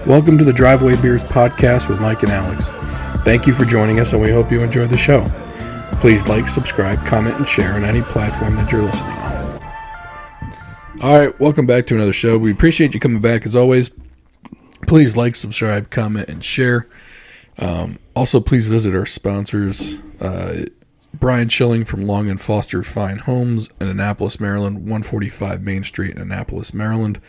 Welcome to the Driveway Beers Podcast with Mike and Alex. Thank you for joining us, and we hope you enjoy the show. Please like, subscribe, comment, and share on any platform that you're listening on. All right, welcome back to another show. We appreciate you coming back as always. Please like, subscribe, comment, and share. Also, please visit our sponsors, Brian Schilling from Long and Foster Fine Homes in Annapolis, Maryland, 145 Main Street in Annapolis, Maryland.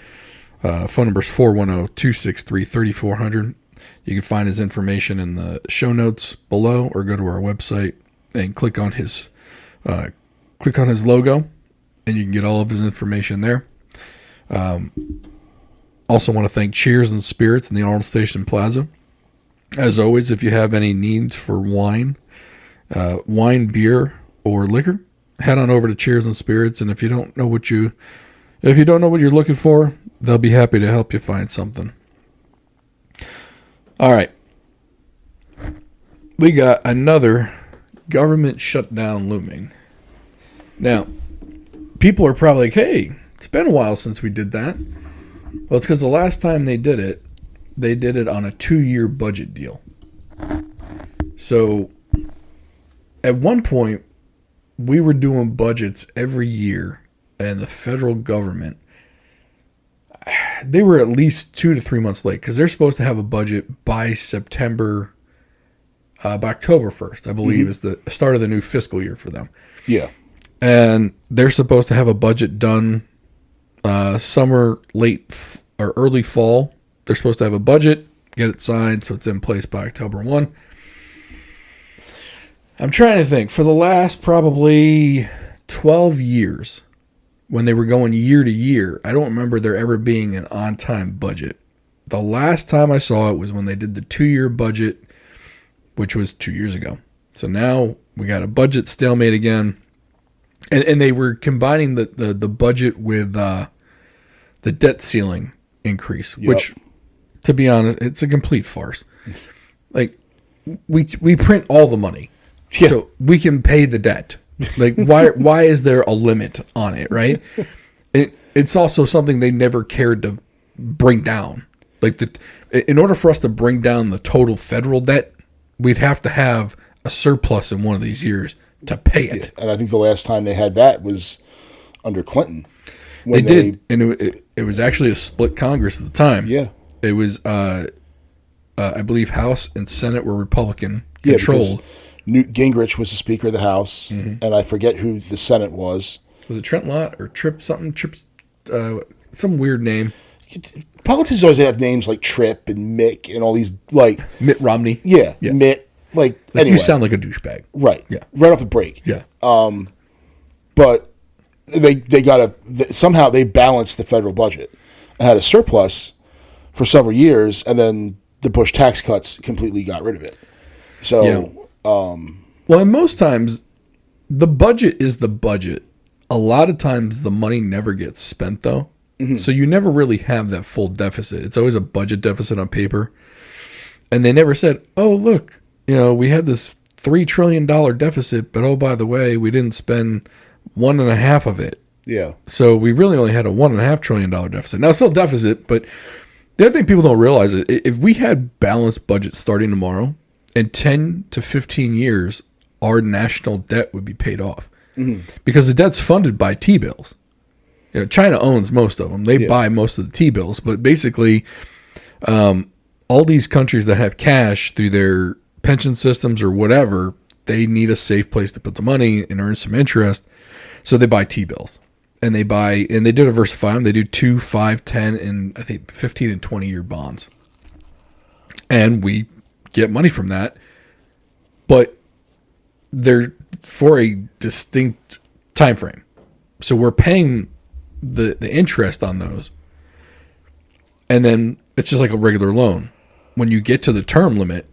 Phone number is 410-263-3400. You can find his information in the show notes below, or go to our website and click on his logo, and you can get all of his information there. Also want to thank Cheers and Spirits in the Arnold Station Plaza. As always, if you have any needs for wine, beer, or liquor, head on over to Cheers and Spirits. And if you don't know what you're looking for, they'll be happy to help you find something. All right. We got another government shutdown looming. Now, people are probably like, hey, it's been a while since we did that. Well, it's because the last time they did it on a 2-year budget deal. So, at one point, we were doing budgets every year, and the federal government, they were at least 2 to 3 months late, because they're supposed to have a budget by October 1st, I believe, is the start of the new fiscal year for them. Yeah. And they're supposed to have a budget done summer, late, or early fall. They're supposed to have a budget, get it signed, so it's in place by October 1. I'm trying to think. For the last probably 12 years, when they were going year to year, I don't remember there ever being an on-time budget. The last time I saw it was when they did the 2-year budget, which was 2 years ago. So now we got a budget stalemate again. And they were combining the budget with the debt ceiling increase, which, to be honest, it's a complete farce. Like, we print all the money, so we can pay the debt. Like, why is there a limit on it, right? It's also something they never cared to bring down. Like, in order for us to bring down the total federal debt, we'd have to have a surplus in one of these years to pay it. Yeah. And I think the last time they had that was under Clinton. They did, and it was actually a split Congress at the time. Yeah. It was, I believe, House and Senate were Republican controlled. Newt Gingrich was the Speaker of the House, and I forget who the Senate was. Was it Trent Lott or Tripp something? Some weird name. Politicians always have names like Tripp and Mick and all these, like... Mitt Romney. Yeah. Mitt. Like anyway. You sound like a douchebag. Right. Yeah. Right off the break. Yeah. But somehow they balanced the federal budget. It had a surplus for several years, and then the Bush tax cuts completely got rid of it. So... Yeah. Well, and most times, the budget is the budget. A lot of times, the money never gets spent, though. Mm-hmm. So you never really have that full deficit. It's always a budget deficit on paper. And they never said, oh, look, we had this $3 trillion deficit, but oh, by the way, we didn't spend 1.5 of it. Yeah. So we really only had a $1.5 trillion deficit. Now, it's still a deficit, but the other thing people don't realize is if we had balanced budgets starting tomorrow, in 10 to 15 years, our national debt would be paid off, because the debt's funded by T-bills. China owns most of them. They buy most of the T-bills, but basically, all these countries that have cash through their pension systems or whatever, they need a safe place to put the money and earn some interest, so they buy T-bills. And they diversify them. They do 2, 5, 10, and I think 15 and 20-year bonds. And we get money from that, but they're for a distinct time frame. So we're paying the interest on those, and then it's just like a regular loan. When you get to the term limit,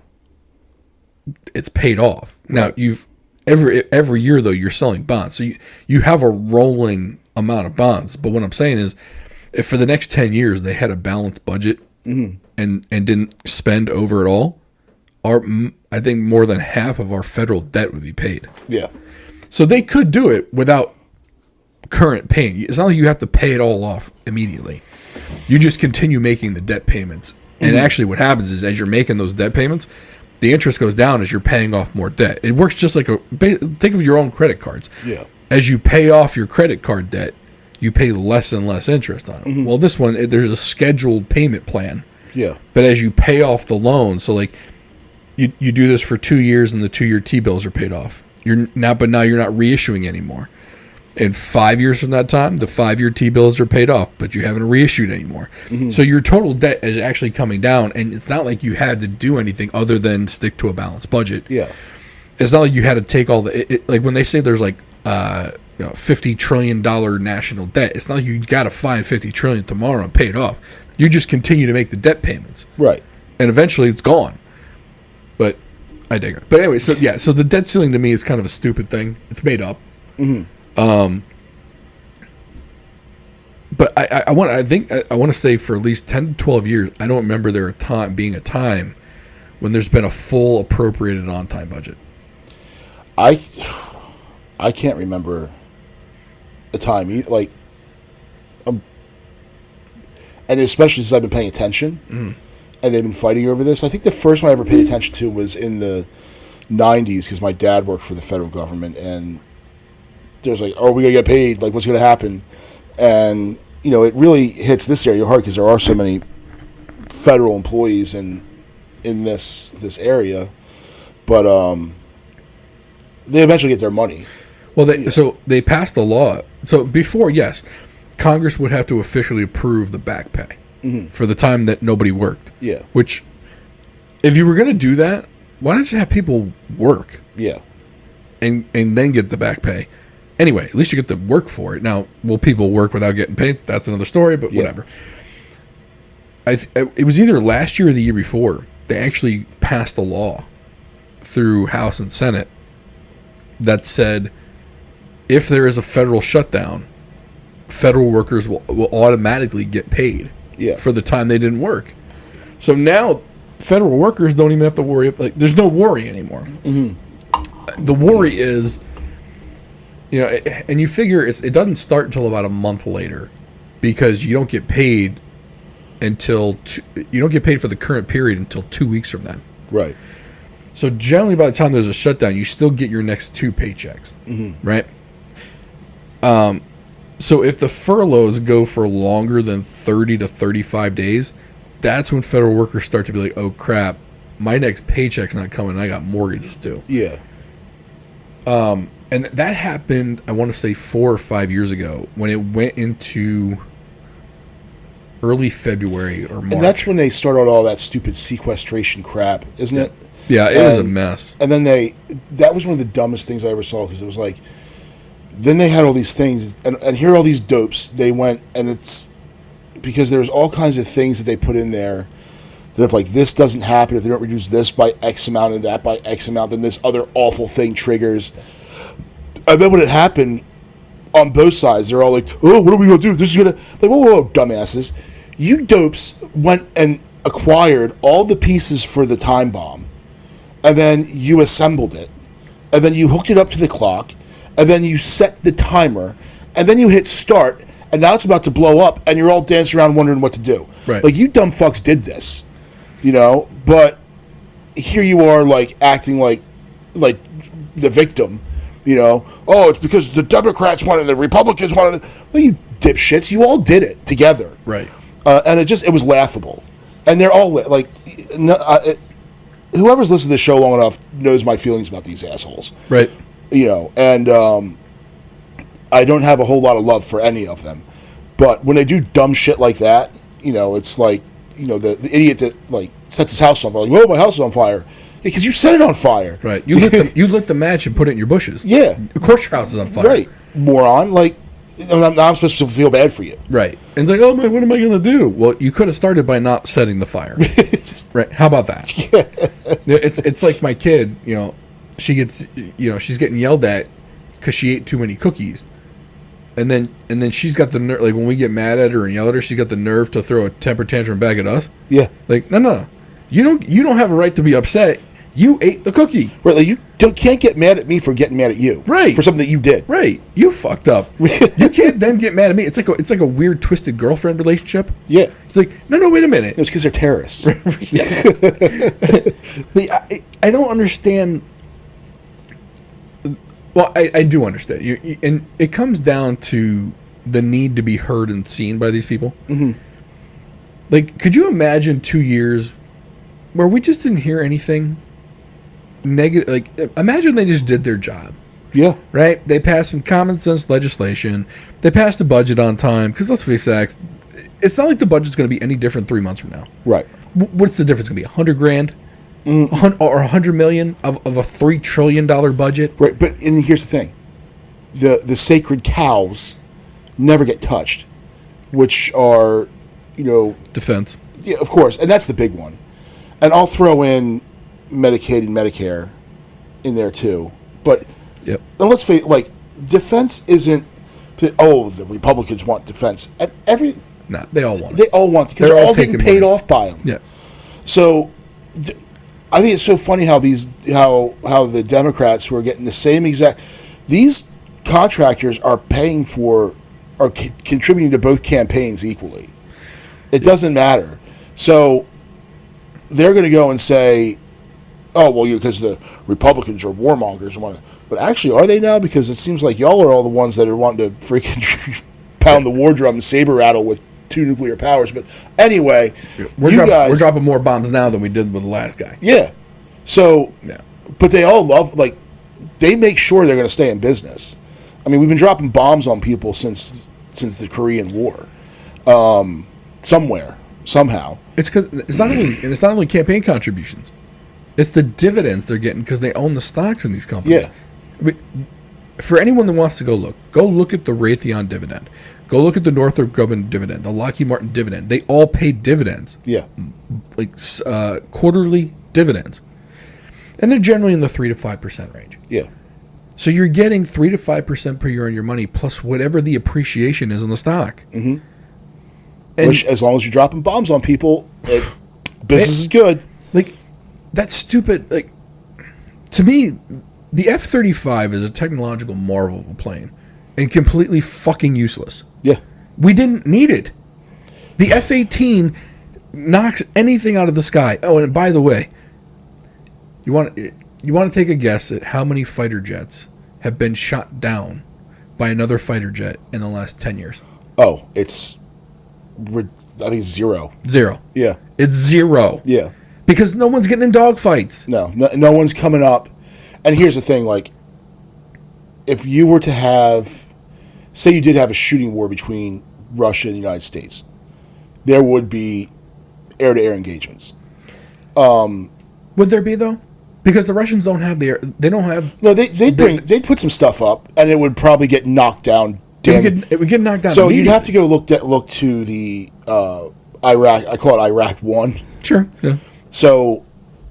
it's paid off. Now every year though, you're selling bonds, so you have a rolling amount of bonds. But what I'm saying is, if for the next 10 years they had a balanced budget and didn't spend over it all, I think more than half of our federal debt would be paid. Yeah. So they could do it without current paying. It's not like you have to pay it all off immediately. You just continue making the debt payments And actually what happens is as you're making those debt payments, the interest goes down as you're paying off more debt. It works just like think of your own credit cards. Yeah. As you pay off your credit card debt, you pay less and less interest on it. Well, this one, there's a scheduled payment plan. Yeah. But as you pay off the loan, so like you do this for 2 years and the 2-year T-bills are paid off. But now you're not reissuing anymore. And 5 years from that time, the 5-year T-bills are paid off, but you haven't reissued anymore. So your total debt is actually coming down, and it's not like you had to do anything other than stick to a balanced budget. Yeah. It's not like you had to take all like when they say there's like $50 trillion national debt, it's not like you got to find $50 trillion tomorrow and pay it off. You just continue to make the debt payments. Right. And eventually it's gone. But I digress. But anyway, so the debt ceiling to me is kind of a stupid thing. It's made up. But I want to say for at least 10 to 12 years, I don't remember there being a time when there's been a full appropriated on-time budget. I can't remember a time like, and especially since I've been paying attention, and they've been fighting over this. I think the first one I ever paid attention to was in the 90s because my dad worked for the federal government, and there's like, "Oh, we gonna get paid? Like, what's gonna happen?" And it really hits this area hard because there are so many federal employees in this area, but they eventually get their money. Well, so they passed the law. So before, yes, Congress would have to officially approve the back pay for the time that nobody worked. Yeah. Which, if you were going to do that, why not just have people work? Yeah. And then get the back pay? Anyway, at least you get to work for it. Now, will people work without getting paid? That's another story, but whatever. It was either last year or the year before. They actually passed a law through House and Senate that said if there is a federal shutdown, federal workers will automatically get paid for the time they didn't work. So now federal workers don't even have to worry. Like, there's no worry anymore. The worry is, and you figure it doesn't start until about a month later because you don't get paid until you don't get paid for the current period until 2 weeks from then. Right. So generally by the time there's a shutdown, you still get your next 2 paychecks, right? So if the furloughs go for longer than 30 to 35 days, that's when federal workers start to be like, oh crap, my next paycheck's not coming and I got mortgages due. Yeah. And that happened, I want to say 4 or 5 years ago when it went into early February or March. And that's when they started all that stupid sequestration crap, isn't it? Yeah, it was a mess. And then that was one of the dumbest things I ever saw because it was like, then they had all these things, and here are all these dopes. They went, and it's because there's all kinds of things that they put in there that if like this doesn't happen, if they don't reduce this by X amount and that by X amount, then this other awful thing triggers. And then when it happened on both sides, they're all like, oh, what are we going to do? This is going to... Like, whoa, dumbasses. You dopes went and acquired all the pieces for the time bomb, and then you assembled it, and then you hooked it up to the clock, and then you set the timer, and then you hit start, and now it's about to blow up, and you're all dancing around wondering what to do. Right. Like, you dumb fucks did this, but here you are, like, acting like the victim. Oh, it's because the Democrats wanted it, the Republicans wanted it. Well, you dipshits, you all did it together. Right. And it was laughable. And they're all, like, whoever's listened to this show long enough knows my feelings about these assholes. Right. And I don't have a whole lot of love for any of them. But when they do dumb shit like that, it's like, the idiot that, like, sets his house on fire. Like, oh, my house is on fire. Because you set it on fire. Right. You lit the match and put it in your bushes. Yeah. Of course your house is on fire. Right. Moron. Like, I'm supposed to feel bad for you. Right. And it's like, oh, man, what am I going to do? Well, you could have started by not setting the fire. Right. How about that? Yeah. It's like my kid, she gets, she's getting yelled at because she ate too many cookies. And then she's got the nerve, like when we get mad at her and yell at her, she's got the nerve to throw a temper tantrum back at us. Yeah. Like, no. You don't have a right to be upset. You ate the cookie. Right, like can't get mad at me for getting mad at you. Right. For something that you did. Right. You fucked up. You can't then get mad at me. It's like a weird twisted girlfriend relationship. Yeah. It's like, no, wait a minute. It's because they're terrorists. But I don't understand. Well, I do understand. And it comes down to the need to be heard and seen by these people. Mm-hmm. Like, could you imagine 2 years where we just didn't hear anything negative? Like, imagine they just did their job. Yeah. Right? They passed some common sense legislation. They passed the budget on time. Because let's face it, it's not like the budget's going to be any different 3 months from now. Right. What's the difference going to be? $100,000? Or $100 million of a $3 trillion budget? Right. But and here's the thing. The sacred cows never get touched, which are, Defense. Yeah, of course. And that's the big one. And I'll throw in Medicaid and Medicare in there too. But yep. And let's face it, defense isn't, the Republicans want defense. And they all want it. They all want it because they're all getting paid off by them. Yeah. So I think it's so funny how the Democrats who are getting the same exact, these contractors are contributing to both campaigns equally. It doesn't matter. So they're going to go and say, oh, well, because the Republicans are warmongers. But actually, are they now? Because it seems like y'all are all the ones that are wanting to freaking pound the war drum and saber rattle with 2 nuclear powers. But anyway, we're dropping more bombs now than we did with the last guy. Yeah. So, yeah. But they all love, they make sure they're going to stay in business. I mean, we've been dropping bombs on people since the Korean War. Somewhere, somehow. It's because it's not only campaign contributions. It's the dividends they're getting because they own the stocks in these companies. Yeah. I mean, for anyone that wants to go look at the Raytheon dividend. Go look at the Northrop Grumman dividend, the Lockheed Martin dividend. They all pay dividends. Yeah. Quarterly dividends. And they're generally in the 3 to 5% range. Yeah. So you're getting 3 to 5% per year on your money plus whatever the appreciation is on the stock. Mm-hmm. Which, as long as you're dropping bombs on people, business is good. That's stupid. To me, the F-35 is a technological marvel of a plane and completely fucking useless. Yeah. We didn't need it. The F-18 knocks anything out of the sky. Oh, and by the way, you want to take a guess at how many fighter jets have been shot down by another fighter jet in the last 10 years? Oh, I think it's 0. 0. Yeah. It's 0. Yeah. Because no one's getting in dogfights. No one's coming up. And here's the thing, if you were to say you did have a shooting war between Russia and the United States, there would be air-to-air engagements. Would there be, though? Because the Russians don't have they don't have... No, they'd put some stuff up, and it would probably get knocked down. It would get knocked down. So you'd have to go look to the Iraq. I call it Iraq 1. Sure. Yeah. So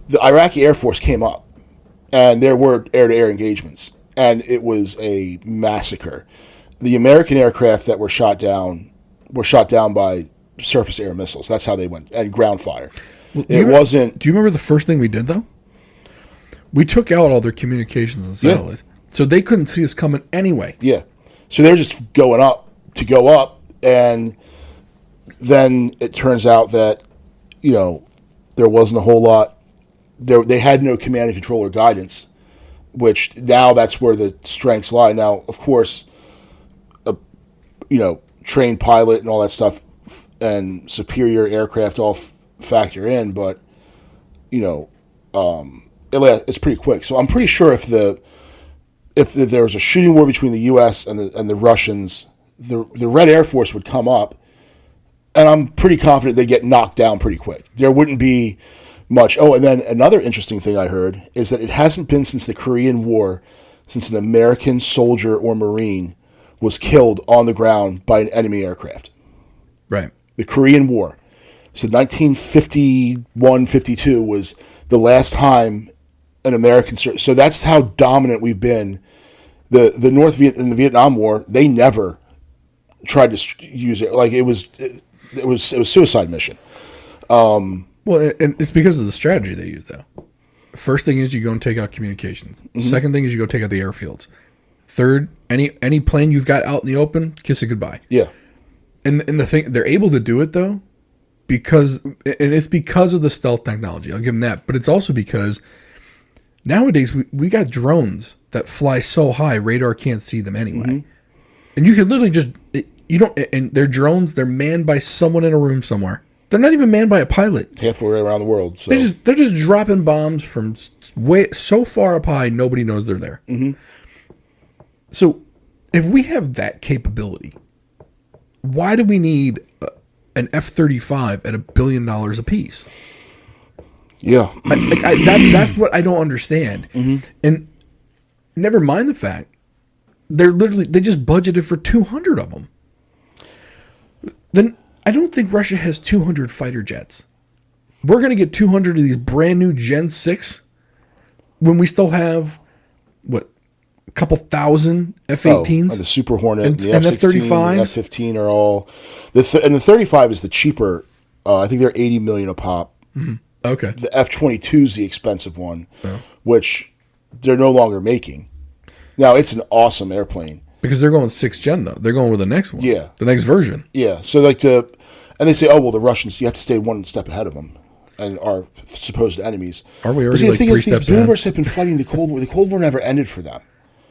the Iraqi Air Force came up, and there were air-to-air engagements, and it was a massacre. The American aircraft that were shot down by surface air missiles. That's how they went, and ground fire. Well, do you remember the first thing we did, though? We took out all their communications and satellites, so they couldn't see us coming anyway. Yeah. So they're just going up to go up, and then it turns out that, there wasn't a whole lot. They had no command and control or guidance, which now that's where the strengths lie. Now, of course, trained pilot and all that stuff and superior aircraft all factor in, but, it's pretty quick. So I'm pretty sure if there was a shooting war between the U.S. and the Russians, the Red Air Force would come up, and I'm pretty confident they'd get knocked down pretty quick. There wouldn't be much. Oh, and then another interesting thing I heard is that it hasn't been since the Korean War since an American soldier or Marine was killed on the ground by an enemy aircraft. Right. The Korean War. So 1951-52 was the last time an American... So that's how dominant we've been. The North Viet in the Vietnam War, they never tried to use it. It was a suicide mission. Well, and it's because of the strategy they used, though. First thing is you go and take out communications. Second thing is you go take out the airfields. Third, any plane you've got out in the open, kiss it goodbye. Yeah. And the thing, they're able to do it though, because it's because of the stealth technology. I'll give them that, but it's also because nowadays we got drones that fly so high radar can't see them anyway, and you can literally just and they're drones. They're manned by someone in a room somewhere. They're not even manned by a pilot. Halfway around the world. So. They're just dropping bombs from way so far up high nobody knows they're there. So if we have that capability, why do we need an F-35 at $1 billion a piece? Yeah. That's what I don't understand. And never mind the fact they just budgeted for 200 of them. Then I don't think Russia has 200 fighter jets. We're going to get 200 of these brand new Gen 6 when we still have a couple thousand F-18s, the Super Hornet, and the F-16, the F-15 are all and the 35 is the cheaper. I think they're $80 million a pop. Okay. The F-22 is the expensive one, which they're no longer making. Now it's an awesome airplane because they're going 6th gen though. They're going with the next one. Yeah, the next version. Yeah. So and they say, oh well, the Russians, you have to stay one step ahead of them. And our supposed enemies. Are we already but see, the thing is, these boomers ahead? have been fighting the Cold War. The Cold War never ended for them.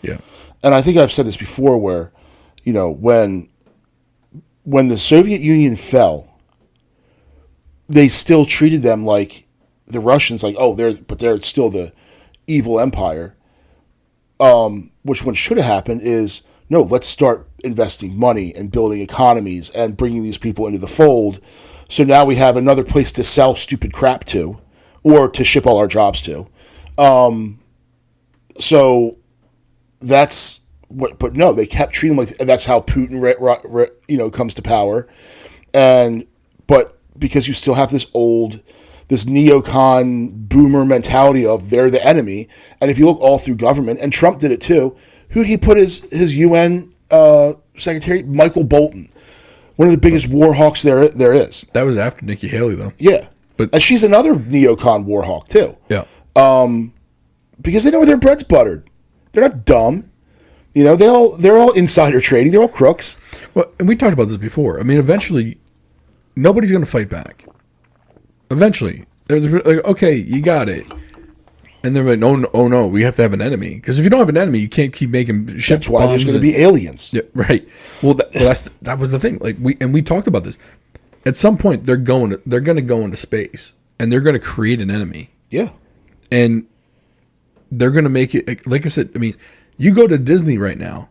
Yeah. And I think I've said this before where, when the Soviet Union fell, they still treated them like the Russians, like, oh, they're still the evil empire. Which what should have happened is, no, let's start investing money and building economies and bringing these people into the fold. So now we have another place to sell stupid crap to, or to ship all our jobs to. So that's what. But no, they kept treating them like, and that's how Putin, comes to power. But because you still have this neocon boomer mentality of they're the enemy, and if you look all through government, and Trump did it too. Who did he put his UN secretary? Michael Bolton. One of the biggest war hawks there is. That was after Nikki Haley, though. Yeah, and she's another neocon war hawk too. Yeah, because they know where their bread's buttered. They're not dumb. They're all insider trading. They're all crooks. Well, and we talked about this before. I mean, eventually, nobody's going to fight back. Eventually, they're like, okay, you got it. And they're like, no, we have to have an enemy. Because if you don't have an enemy, you can't keep making shit. That's why there's going to be aliens. Yeah, right. Well, that was the thing. Like we talked about this. At some point, they're going to go into space, and they're going to create an enemy. Yeah. And they're going to make it. Like I said, I mean, you go to Disney right now,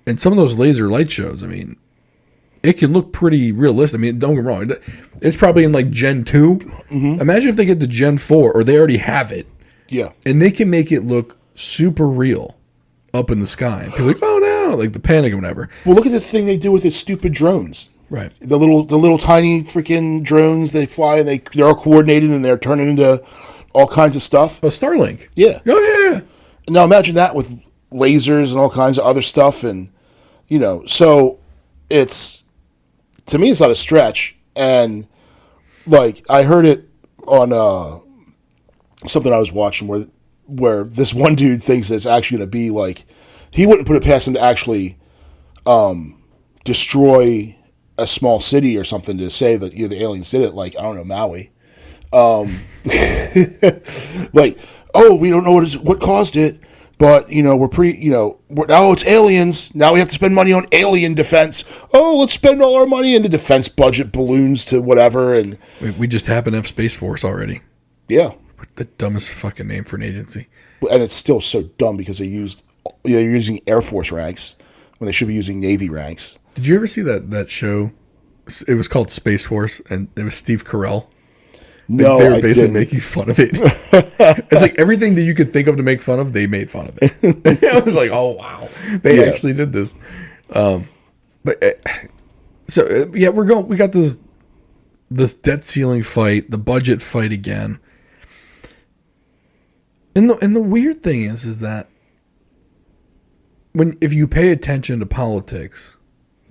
and some of those laser light shows. I mean, it can look pretty realistic. I mean, don't get me wrong. It's probably in like Gen 2. Imagine if they get to Gen 4, or they already have it. Yeah. And they can make it look super real up in the sky. And people are like, oh no, like the panic or whatever. Well, look at the thing they do with the stupid drones. Right. The little tiny freaking drones, they fly and they're all coordinated and they're turning into all kinds of stuff. Oh, Starlink. Yeah. Oh yeah. Now imagine that with lasers and all kinds of other stuff, and so to me it's not a stretch. And like I heard it on something I was watching where this one dude thinks it's actually going to be like, he wouldn't put it past him to actually destroy a small city or something to say that the aliens did it, like, I don't know, Maui. Like, oh, we don't know what caused it, but we're it's aliens. Now we have to spend money on alien defense. Oh, let's spend all our money, and the defense budget balloons to whatever. And we just happen to have Space Force already. Yeah. The dumbest fucking name for an agency. And it's still so dumb because they're using Air Force ranks when they should be using Navy ranks. Did you ever see that show? It was called Space Force, and it was Steve Carell. No, they were basically making fun of it. It's like everything that you could think of to make fun of, they made fun of it. I was like, oh wow, they actually did this. We got this debt ceiling fight, the budget fight again. And the weird thing is that if you pay attention to politics,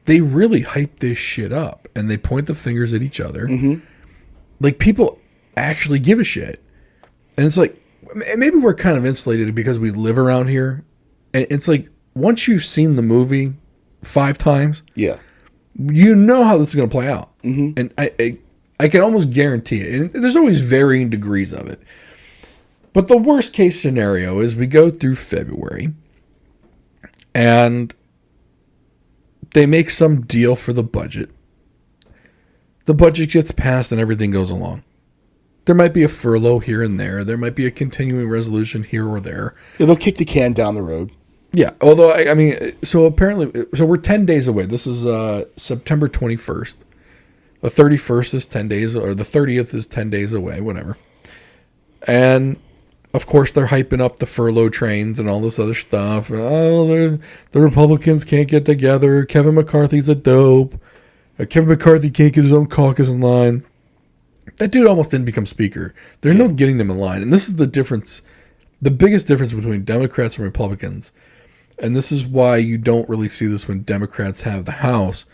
they really hype this shit up and they point the fingers at each other. Like, people actually give a shit. And it's like, maybe we're kind of insulated because we live around here. And it's like, once you've seen the movie 5 times, yeah, you know how this is going to play out. Mm-hmm. And I can almost guarantee it. And there's always varying degrees of it. But the worst case scenario is we go through February and they make some deal for the budget. The budget gets passed and everything goes along. There might be a furlough here and there. There might be a continuing resolution here or there. Yeah, they'll kick the can down the road. Yeah, although, I mean, so apparently, so we're 10 days away. This is September 21st. The 31st is 10 days, or the 30th is 10 days away, whatever. And, of course, they're hyping up the furlough trains and all this other stuff. Oh, the Republicans can't get together. Kevin McCarthy's a dope. Kevin McCarthy can't get his own caucus in line. That dude almost didn't become speaker. There's no getting them in line. And this is the difference, the biggest difference between Democrats and Republicans. And this is why you don't really see this when Democrats have the House,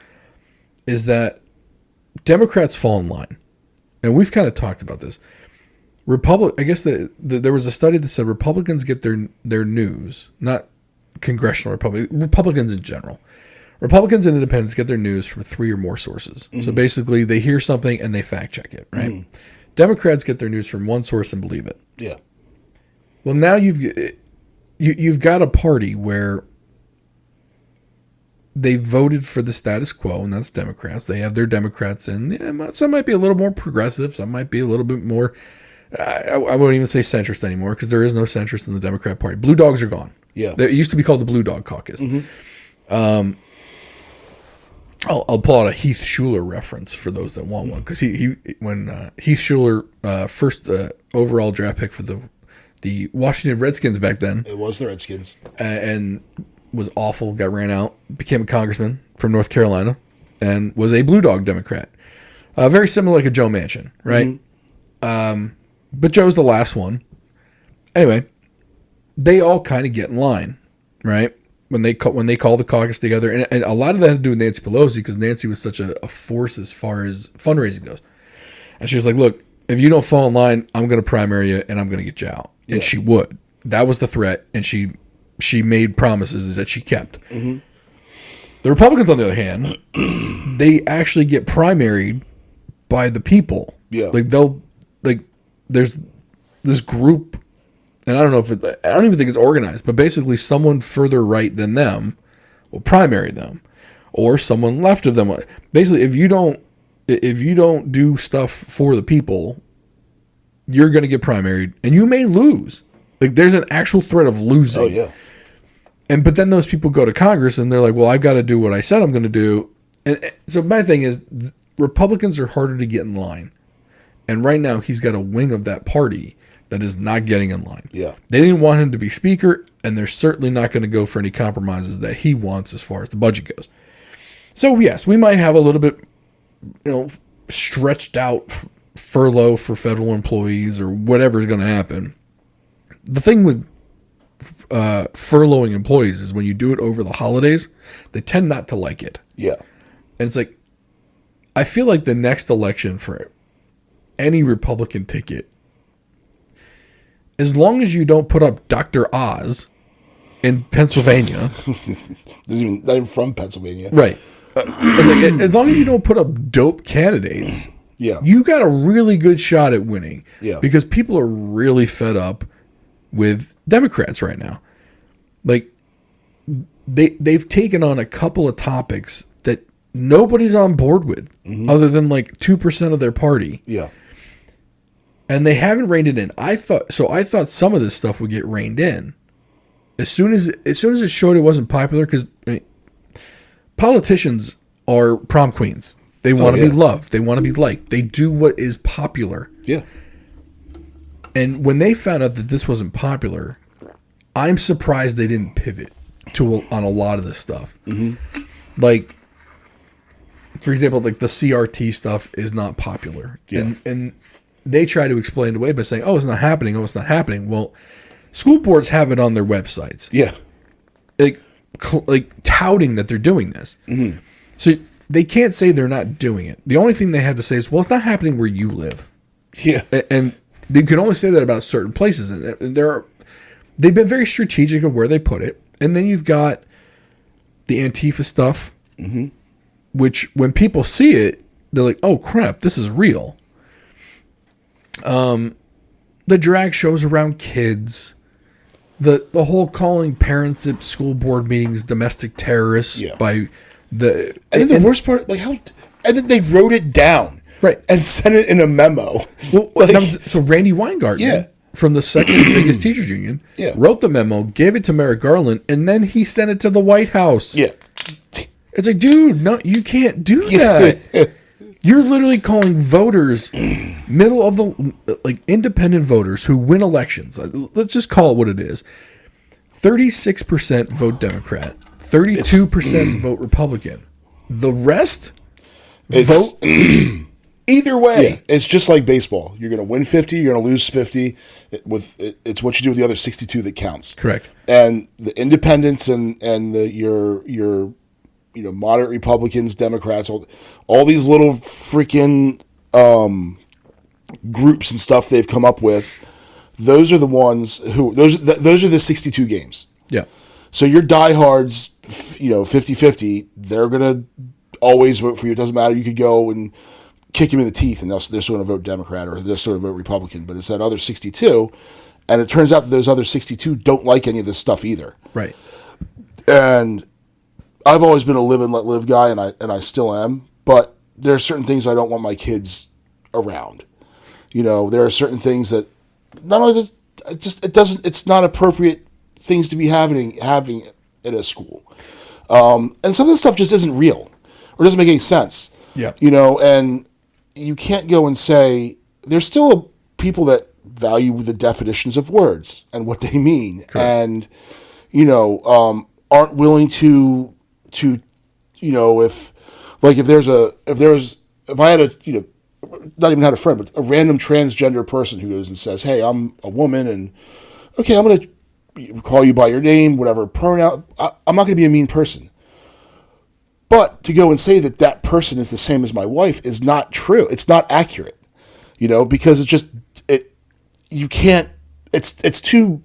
is that Democrats fall in line. And we've kind of talked about this. I guess there was a study that said Republicans get their news, not congressional Republicans in general. Republicans and independents get their news from 3 or more sources. Mm-hmm. So basically, they hear something and they fact check it, right? Mm-hmm. Democrats get their news from one source and believe it. Yeah. Well, now you've got a party where they voted for the status quo, and that's Democrats. They have their Democrats in. Yeah, some might be a little more progressive. Some might be a little bit more, I won't even say centrist anymore, because there is no centrist in the Democrat Party. Blue dogs are gone. Yeah. It used to be called the Blue Dog Caucus. Mm-hmm. I'll pull out a Heath Schuler reference for those that want one, because when Heath Schuler, first overall draft pick for the Washington Redskins back then. It was the Redskins. And was awful, got ran out, became a congressman from North Carolina, and was a Blue Dog Democrat. Very similar like a Joe Manchin, right? Mm-hmm. But Joe's the last one. Anyway, they all kind of get in line, right? When they call the caucus together. And a lot of that had to do with Nancy Pelosi, because Nancy was such a force as far as fundraising goes. And she was like, look, if you don't fall in line, I'm going to primary you and I'm going to get you out. And Yeah. she would. That was the threat. And she made promises that she kept. Mm-hmm. The Republicans, on the other hand, they actually get primaried by the people. Yeah. There's this group, and I don't even think it's organized, but basically someone further right than them will primary them, or someone left of them. Basically, if you don't do stuff for the people, you're going to get primaried, and you may lose. Like, there's an actual threat of losing. Oh, yeah. But then those people go to Congress and they're like, well, I've got to do what I said I'm going to do. And so my thing is, Republicans are harder to get in line. And right now he's got a wing of that party that is not getting in line. Yeah. They didn't want him to be speaker, and they're certainly not going to go for any compromises that he wants as far as the budget goes. So yes, we might have a little bit, stretched out furlough for federal employees or whatever is going to happen. The thing with furloughing employees is when you do it over the holidays, they tend not to like it. Yeah. And it's like, I feel like the next election for any Republican ticket, as long as you don't put up Dr. Oz in Pennsylvania. Not even from Pennsylvania. Right. As long as you don't put up dope candidates, Yeah. you got a really good shot at winning. Yeah. Because people are really fed up with Democrats right now. Like, they've taken on a couple of topics that nobody's on board with, other than like 2% of their party. Yeah. And they haven't reined it in. I thought some of this stuff would get reined in as soon as it showed it wasn't popular, because politicians are prom queens. They want to be loved. They want to be liked. They do what is popular. Yeah. And when they found out that this wasn't popular, I'm surprised they didn't pivot on a lot of this stuff. Mm-hmm. Like, for example, like the CRT stuff is not popular. Yeah. And they try to explain it away by saying, oh, it's not happening. Oh, it's not happening. Well, school boards have it on their websites. Yeah. Like touting that they're doing this. Mm-hmm. So they can't say they're not doing it. The only thing they have to say is, well, it's not happening where you live. Yeah. And You can only say that about certain places, and they've been very strategic of where they put it. And then you've got the Antifa stuff, which when people see it, they're like, "Oh crap, this is real." The drag shows around kids, the whole calling parents at school board meetings domestic terrorists by the. And then the worst part, like how, and then they wrote it down, right, and sent it in a memo. Well, so Randy Weingarten, from the second biggest teachers union, wrote the memo, gave it to Merrick Garland, and then he sent it to the White House. Yeah, it's like, dude, no, you can't do that. You're literally calling voters, middle of the, like, independent voters who win elections. Let's just call it what it is. 36% vote Democrat, 32% vote Republican. The rest vote either way. Yeah, it's just like baseball. You're going to win 50, you're going to lose 50. It's what you do with the other 62 that counts. Correct. And the independents and your moderate Republicans, Democrats, all these little freaking groups and stuff they've come up with. Those are the ones who those are the 62 games. Yeah. So your diehards, 50-50, they're gonna always vote for you. It doesn't matter. You could go and kick them in the teeth, and they're still gonna vote Democrat or they're still gonna vote Republican. But it's that other 62, and it turns out that those other 62 don't like any of this stuff either. Right. And I've always been a live and let live guy, and I still am. But there are certain things I don't want my kids around. There are certain things that not only it's not appropriate things to be having at a school, and some of this stuff just isn't real or doesn't make any sense. Yeah. And you can't go and say there's still people that value the definitions of words and what they mean. Correct. And aren't willing to if I had not even had a friend, but a random transgender person who goes and says, "Hey, I'm a woman, and okay, I'm going to call you by your name, whatever pronoun." I'm not going to be a mean person. But to go and say that person is the same as my wife is not true. It's not accurate, because you can't. It's too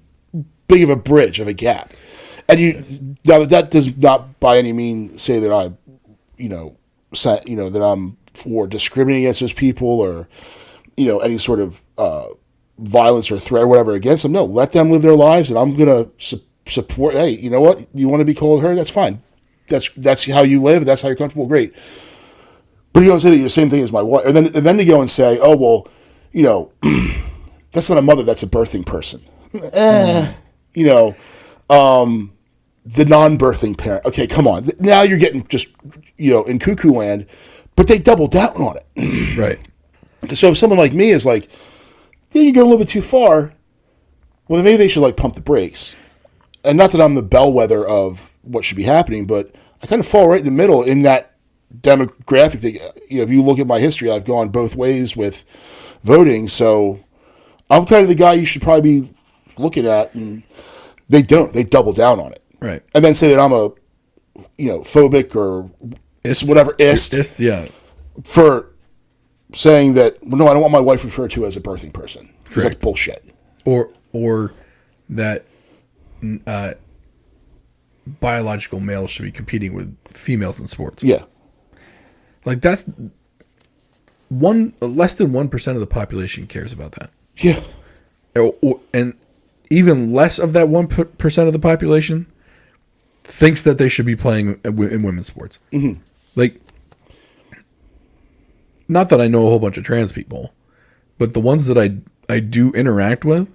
big of a bridge of a gap. And that does not by any means say that that I'm for discriminating against those people or, any sort of violence or threat or whatever against them. No, let them live their lives, and I'm gonna support. Hey, you know what? You want to be called her? That's fine. That's how you live. That's how you're comfortable. Great. But you don't say that you're the same thing as my wife, and then they go and say, "Oh well, that's not a mother. That's a birthing person." The non-birthing parent. Okay, come on. Now you're getting just, in cuckoo land, but they double down on it. Right. So if someone like me is like, yeah, you're going a little bit too far, well, then maybe they should pump the brakes. And not that I'm the bellwether of what should be happening, but I kind of fall right in the middle in that demographic. That, if you look at my history, I've gone both ways with voting. So I'm kind of the guy you should probably be looking at, and they don't. They double down on it. Right. And then say that I'm a, phobic or whatever ist. Yeah. For saying that, well, no, I don't want my wife referred to as a birthing person. Because that's bullshit. Or that biological males should be competing with females in sports. Yeah. That's less than 1% of the population cares about that. Yeah. And even less of that 1% of the population thinks that they should be playing in women's sports. Mm-hmm. Not that I know a whole bunch of trans people, but the ones that I do interact with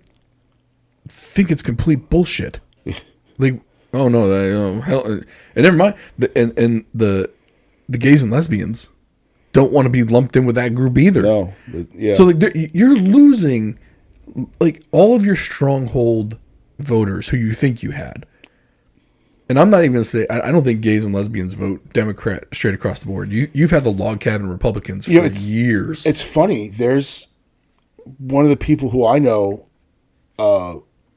think it's complete bullshit. Oh no, hell, and never mind. And the gays and lesbians don't want to be lumped in with that group either. No, yeah. So you're losing all of your stronghold voters who you think you had. And I'm not even going to say, I don't think gays and lesbians vote Democrat straight across the board. You've had the log cabin Republicans for years. It's funny. There's one of the people who I know,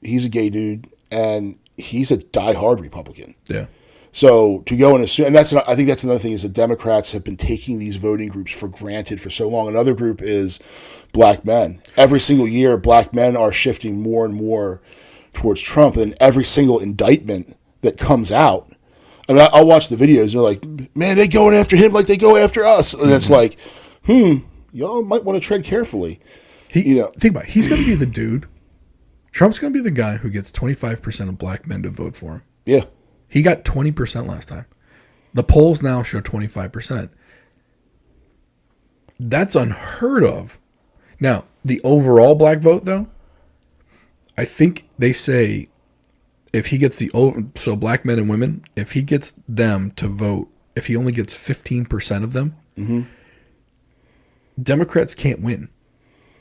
he's a gay dude, and he's a diehard Republican. Yeah. So to go and assume, and I think that's another thing, is that Democrats have been taking these voting groups for granted for so long. Another group is black men. Every single year, black men are shifting more and more towards Trump, and every single indictment that comes out, I mean, I'll watch the videos, and they're like, man, they going after him like they go after us. And it's like, y'all might want to tread carefully. Think about it. He's going to be the dude. Trump's going to be the guy who gets 25% of black men to vote for him. Yeah. He got 20% last time. The polls now show 25%. That's unheard of. Now, the overall black vote, though, I think they say if he gets so black men and women, if he gets them to vote, if he only gets 15% of them, Democrats can't win.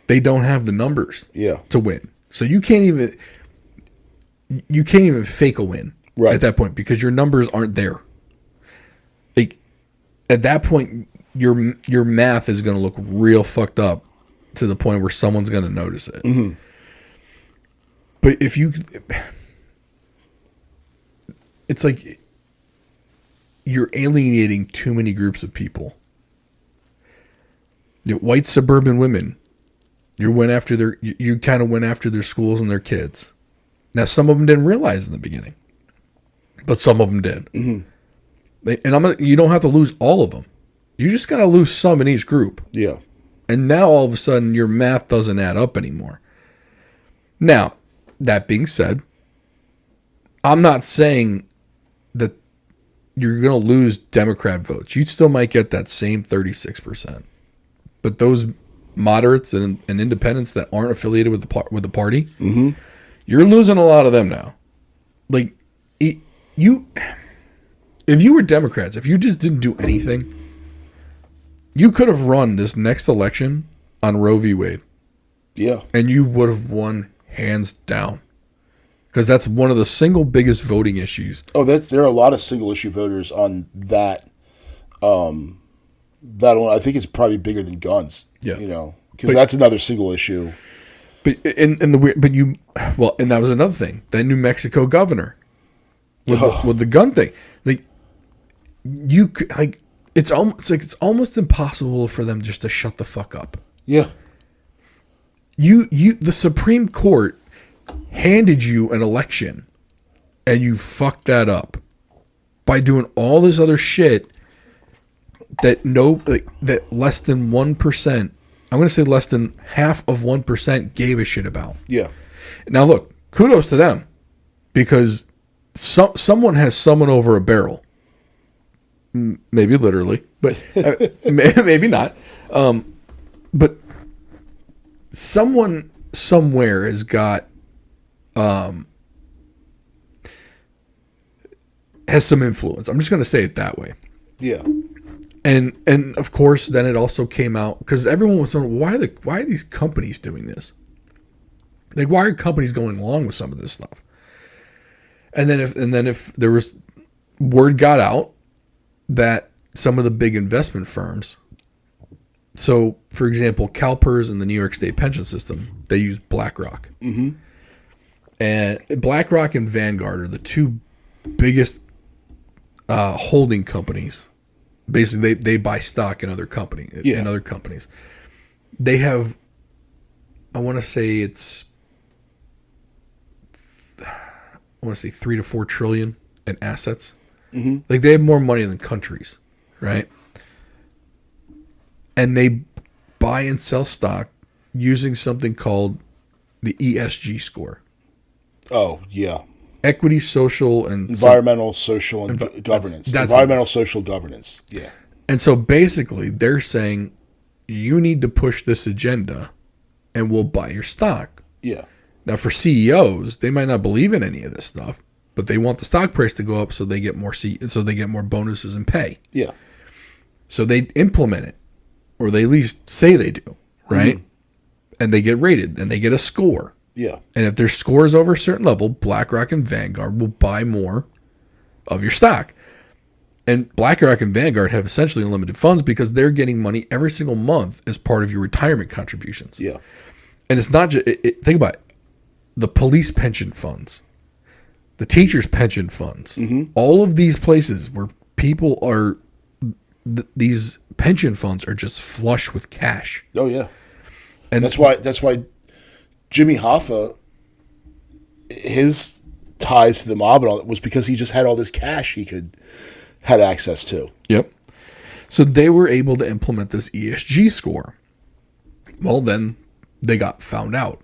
They don't have the numbers to win. So you can't even fake a win at that point because your numbers aren't there. Like at that point, your math is going to look real fucked up to the point where someone's going to notice it. Mm-hmm. But if you, it's like you're alienating too many groups of people. White suburban women, you kind of went after their schools and their kids. Now, some of them didn't realize in the beginning, but some of them did. Mm-hmm. And you don't have to lose all of them. You just got to lose some in each group. Yeah. And now all of a sudden your math doesn't add up anymore. Now, that being said, I'm not saying that you're going to lose Democrat votes. You still might get that same 36%. But those moderates and independents that aren't affiliated with the party, mm-hmm. you're losing a lot of them now. Like, if you were Democrats, if you just didn't do anything, you could have run this next election on Roe v. Wade. Yeah. And you would have won hands down. Because that's one of the single biggest voting issues. Oh, there are a lot of single issue voters on that. That one, I think it's probably bigger than guns. Yeah. Because that's another single issue. And that was another thing. That New Mexico governor with the gun thing. Like you could, like it's almost impossible for them just to shut the fuck up. Yeah. The Supreme Court handed you an election and you fucked that up by doing all this other shit that less than 1%, I'm going to say less than half of 1% gave a shit about. Yeah. Now look, kudos to them because someone has someone over a barrel. Maybe literally, but maybe not. But someone somewhere has got has some influence. I'm just going to say it that way. Yeah. And of course, then it also came out because everyone was wondering why are these companies doing this? Like, why are companies going along with some of this stuff? And then if there was word got out that some of the big investment firms, so for example, CalPERS and the New York State pension system, they use BlackRock. Mm-hmm. And BlackRock and Vanguard are the two biggest holding companies. Basically, they buy stock in other companies. They have, I want to say 3 to 4 trillion in assets. Mm-hmm. Like they have more money than countries, right? And they buy and sell stock using something called the ESG score. Oh, yeah. Equity, social, and environmental, social, and governance. That's environmental, social, governance. Yeah. And so basically, they're saying you need to push this agenda, and we'll buy your stock. Yeah. Now, for CEOs, they might not believe in any of this stuff, but they want the stock price to go up so they get more bonuses and pay. Yeah. So they implement it, or they at least say they do, right? Mm-hmm. And they get rated, and they get a score. Yeah. And if their score is over a certain level, BlackRock and Vanguard will buy more of your stock. And BlackRock and Vanguard have essentially unlimited funds because they're getting money every single month as part of your retirement contributions. Yeah. And it's not just, think about it, the police pension funds, the teachers' pension funds, all of these places where people are, these pension funds are just flush with cash. Oh yeah, and that's why Jimmy Hoffa, his ties to the mob and all that was because he just had all this cash he had access to. Yep. So they were able to implement this ESG score. Well, then they got found out.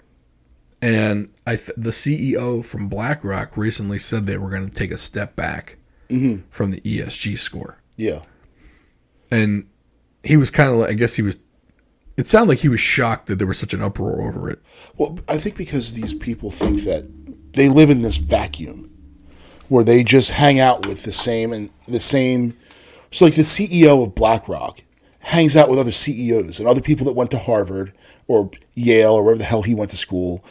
And the CEO from BlackRock recently said they were going to take a step back from the ESG score. Yeah. And he was kind of like, I guess it sounded like he was shocked that there was such an uproar over it. Well, I think because these people think that they live in this vacuum where they just hang out with the same. So like the CEO of BlackRock hangs out with other CEOs and other people that went to Harvard or Yale or wherever the hell he went to school.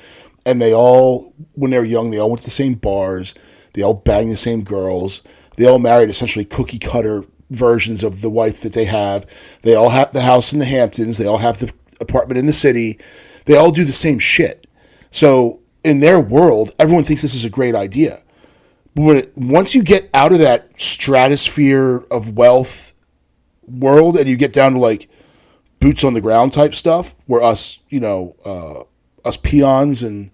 And they all, when they were young, they all went to the same bars. They all banged the same girls. They all married essentially cookie cutter versions of the wife that they have. They all have the house in the Hamptons. They all have the apartment in the city. They all do the same shit. So in their world, everyone thinks this is a great idea. But once you get out of that stratosphere of wealth world and you get down to like boots on the ground type stuff, where us peons and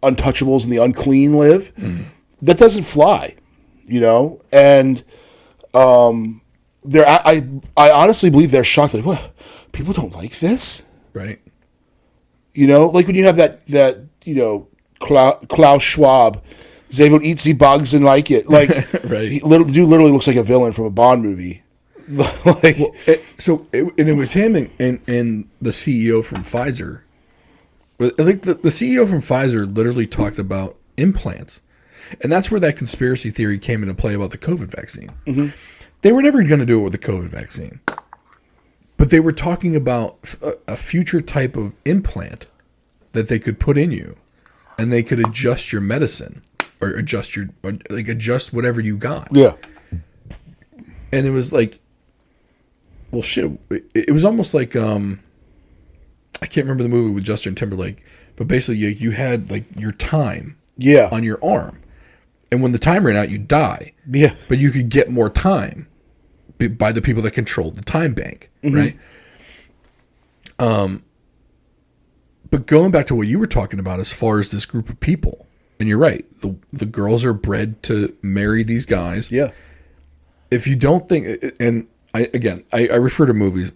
untouchables and the unclean live, that doesn't fly, And I honestly believe they're shocked. Like, what? People don't like this, right? Like when you have that Klaus Schwab. They will eat the bugs and like it. Like, right. The dude literally looks like a villain from a Bond movie. It was him and the CEO from Pfizer. I think the CEO from Pfizer literally talked about implants. And that's where that conspiracy theory came into play about the COVID vaccine. Mm-hmm. They were never going to do it with the COVID vaccine. But they were talking about a future type of implant that they could put in you. And they could adjust your medicine. Or adjust whatever you got. Yeah. And it was like, well, shit. It was almost like, I can't remember the movie with Justin Timberlake, but basically you had like your time on your arm. And when the time ran out, you die. Yeah. But you could get more time by the people that controlled the time bank, right? But going back to what you were talking about as far as this group of people, and you're right. The girls are bred to marry these guys. Yeah. If you don't think, and I refer to movies,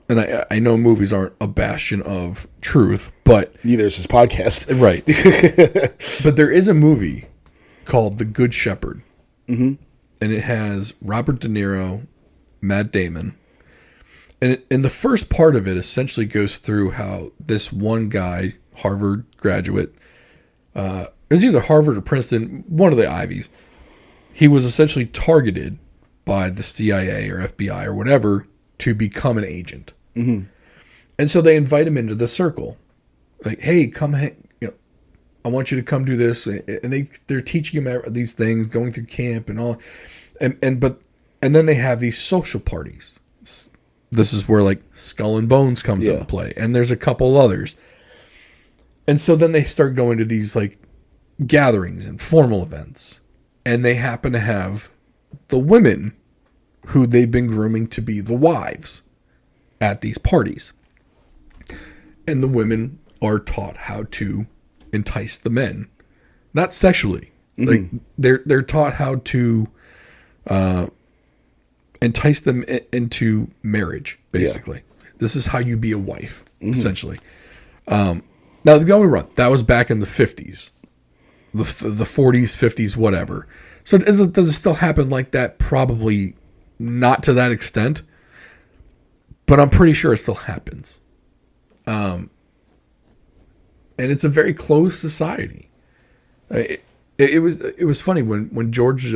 and I know movies aren't a bastion of truth, but neither is this podcast. Right. But there is a movie called The Good Shepherd, and it has Robert De Niro, Matt Damon, and the first part of it essentially goes through how this one guy, Harvard graduate. It was either Harvard or Princeton, one of the Ivies. He was essentially targeted by the CIA or FBI or whatever to become an agent. Mm-hmm. And so they invite him into the circle. Like, hey, come hang. I want you to come do this. And they're teaching him these things, going through camp and all. And then they have these social parties. This is where like Skull and Bones comes into play. And there's a couple others. And so then they start going to these like gatherings and formal events, and they happen to have the women who they've been grooming to be the wives at these parties. And the women are taught how to entice the men, not sexually. Like they're taught how to entice them into marriage, basically. This is how you be a wife, essentially. Now, don't get me wrong, that was back in the 50s. The 40s, 50s, whatever. So does it still happen like that? Probably not to that extent. But I'm pretty sure it still happens. And it's a very closed society. It was funny when George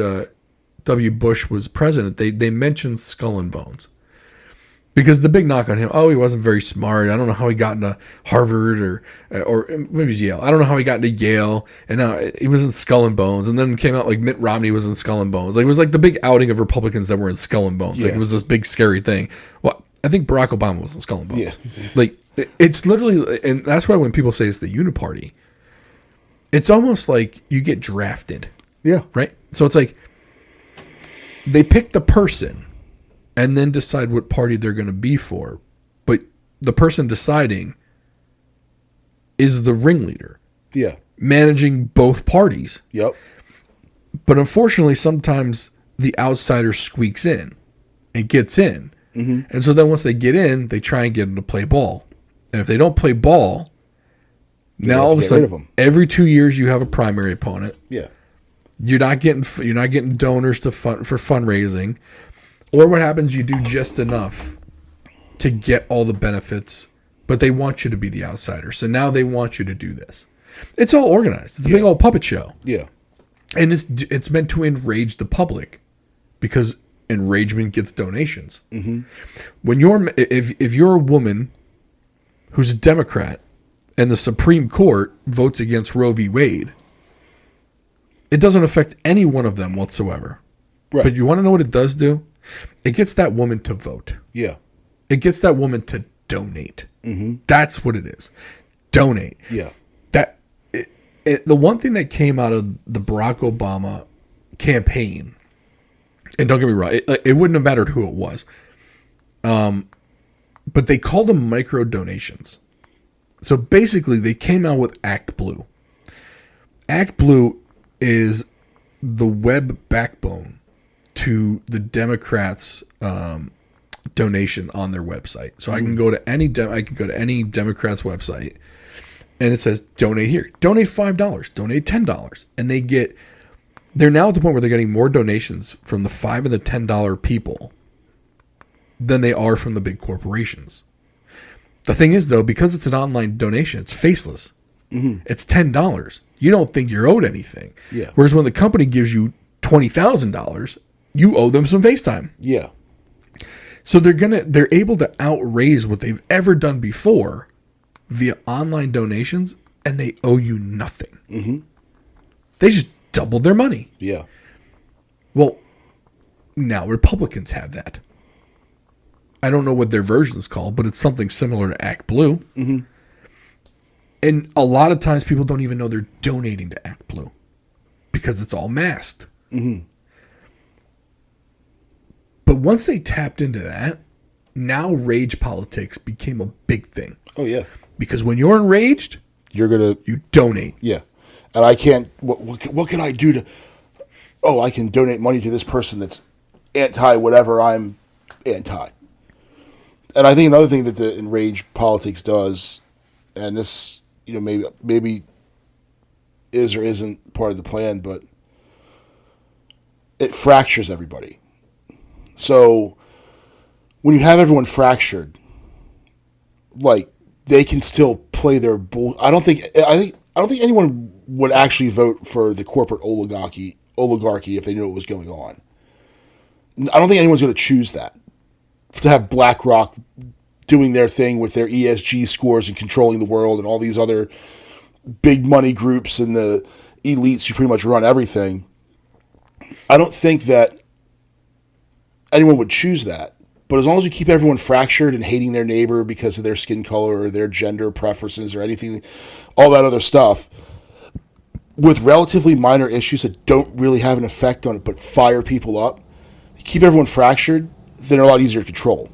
W. Bush was president, they mentioned Skull and Bones. Because the big knock on him, he wasn't very smart. I don't know how he got into Harvard or maybe it was Yale. I don't know how he got into Yale. And now he was in Skull and Bones. And then it came out like Mitt Romney was in Skull and Bones. Like it was like the big outing of Republicans that were in Skull and Bones. Like it was this big scary thing. Well, I think Barack Obama was in Skull and Bones. Yeah. Like it's literally, and that's why when people say it's the uniparty, It's almost like you get drafted. Yeah. Right? So it's like they pick the person and then decide what party they're going to be for. But the person deciding is the ringleader. Yeah. Managing both parties. Yep. But unfortunately, sometimes the outsider squeaks in and gets in. Mm-hmm. And so then once they get in, they try and get them to play ball. And if they don't play ball, now all of a sudden, every 2 years you have a primary opponent. Yeah. You're not getting donors for fundraising. Or what happens, you do just enough to get all the benefits, but they want you to be the outsider. So now they want you to do this. It's all organized. It's a big old puppet show. Yeah. And it's meant to enrage the public because enragement gets donations. Mm-hmm. When if you're a woman who's a Democrat and the Supreme Court votes against Roe v. Wade, it doesn't affect any one of them whatsoever. Right. But you want to know what it does do? It gets that woman to vote. Yeah. It gets that woman to donate. Mm-hmm. That's what it is. Donate. Yeah. The one thing that came out of the Barack Obama campaign, and don't get me wrong, it wouldn't have mattered who it was, but they called them micro donations. So basically, they came out with Act Blue. Act Blue is the web backbone to the Democrats' donation on their website. So I can go to any Democrat's website. And it says, donate here. Donate $5. Donate $10. And they're now at the point where they're getting more donations from the $5 and the $10 people than they are from the big corporations. The thing is, though, because it's an online donation, it's faceless. Mm-hmm. It's $10. You don't think you're owed anything. Yeah. Whereas when the company gives you $20,000, you owe them some FaceTime. Yeah. So they're able to outraise what they've ever done before via online donations, and they owe you nothing. Mm-hmm. They just doubled their money. Yeah. Well, now Republicans have that. I don't know what their version is called, but it's something similar to Act Blue. Mm-hmm. And a lot of times people don't even know they're donating to Act Blue because it's all masked. Mm-hmm. But once they tapped into that, now rage politics became a big thing. Oh, yeah. Because when you're enraged, you donate. Yeah. And I can't, what can I do to, I can donate money to this person that's anti whatever I'm anti. And I think another thing that the enraged politics does, and this, maybe is or isn't part of the plan, but it fractures everybody. So when you have everyone fractured, like, they can still play their bull. I don't think anyone would actually vote for the corporate oligarchy if they knew what was going on. I don't think anyone's going to choose that. To have BlackRock doing their thing with their ESG scores and controlling the world and all these other big money groups and the elites who pretty much run everything. I don't think that anyone would choose that. But as long as you keep everyone fractured and hating their neighbor because of their skin color or their gender preferences or anything, all that other stuff, with relatively minor issues that don't really have an effect on it but fire people up, keep everyone fractured, then they're a lot easier to control.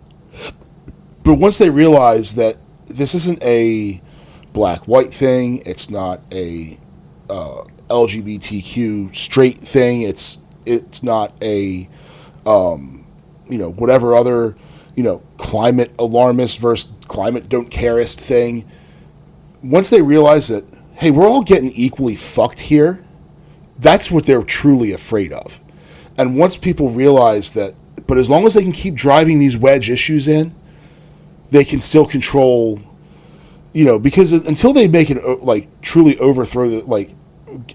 But once they realize that this isn't a black-white thing, it's not a LGBTQ straight thing, it's not a whatever other, climate alarmist versus climate don't careist thing. Once they realize that, hey, we're all getting equally fucked here, that's what they're truly afraid of. And once people realize that, but as long as they can keep driving these wedge issues in, they can still control, because until they make it, truly overthrow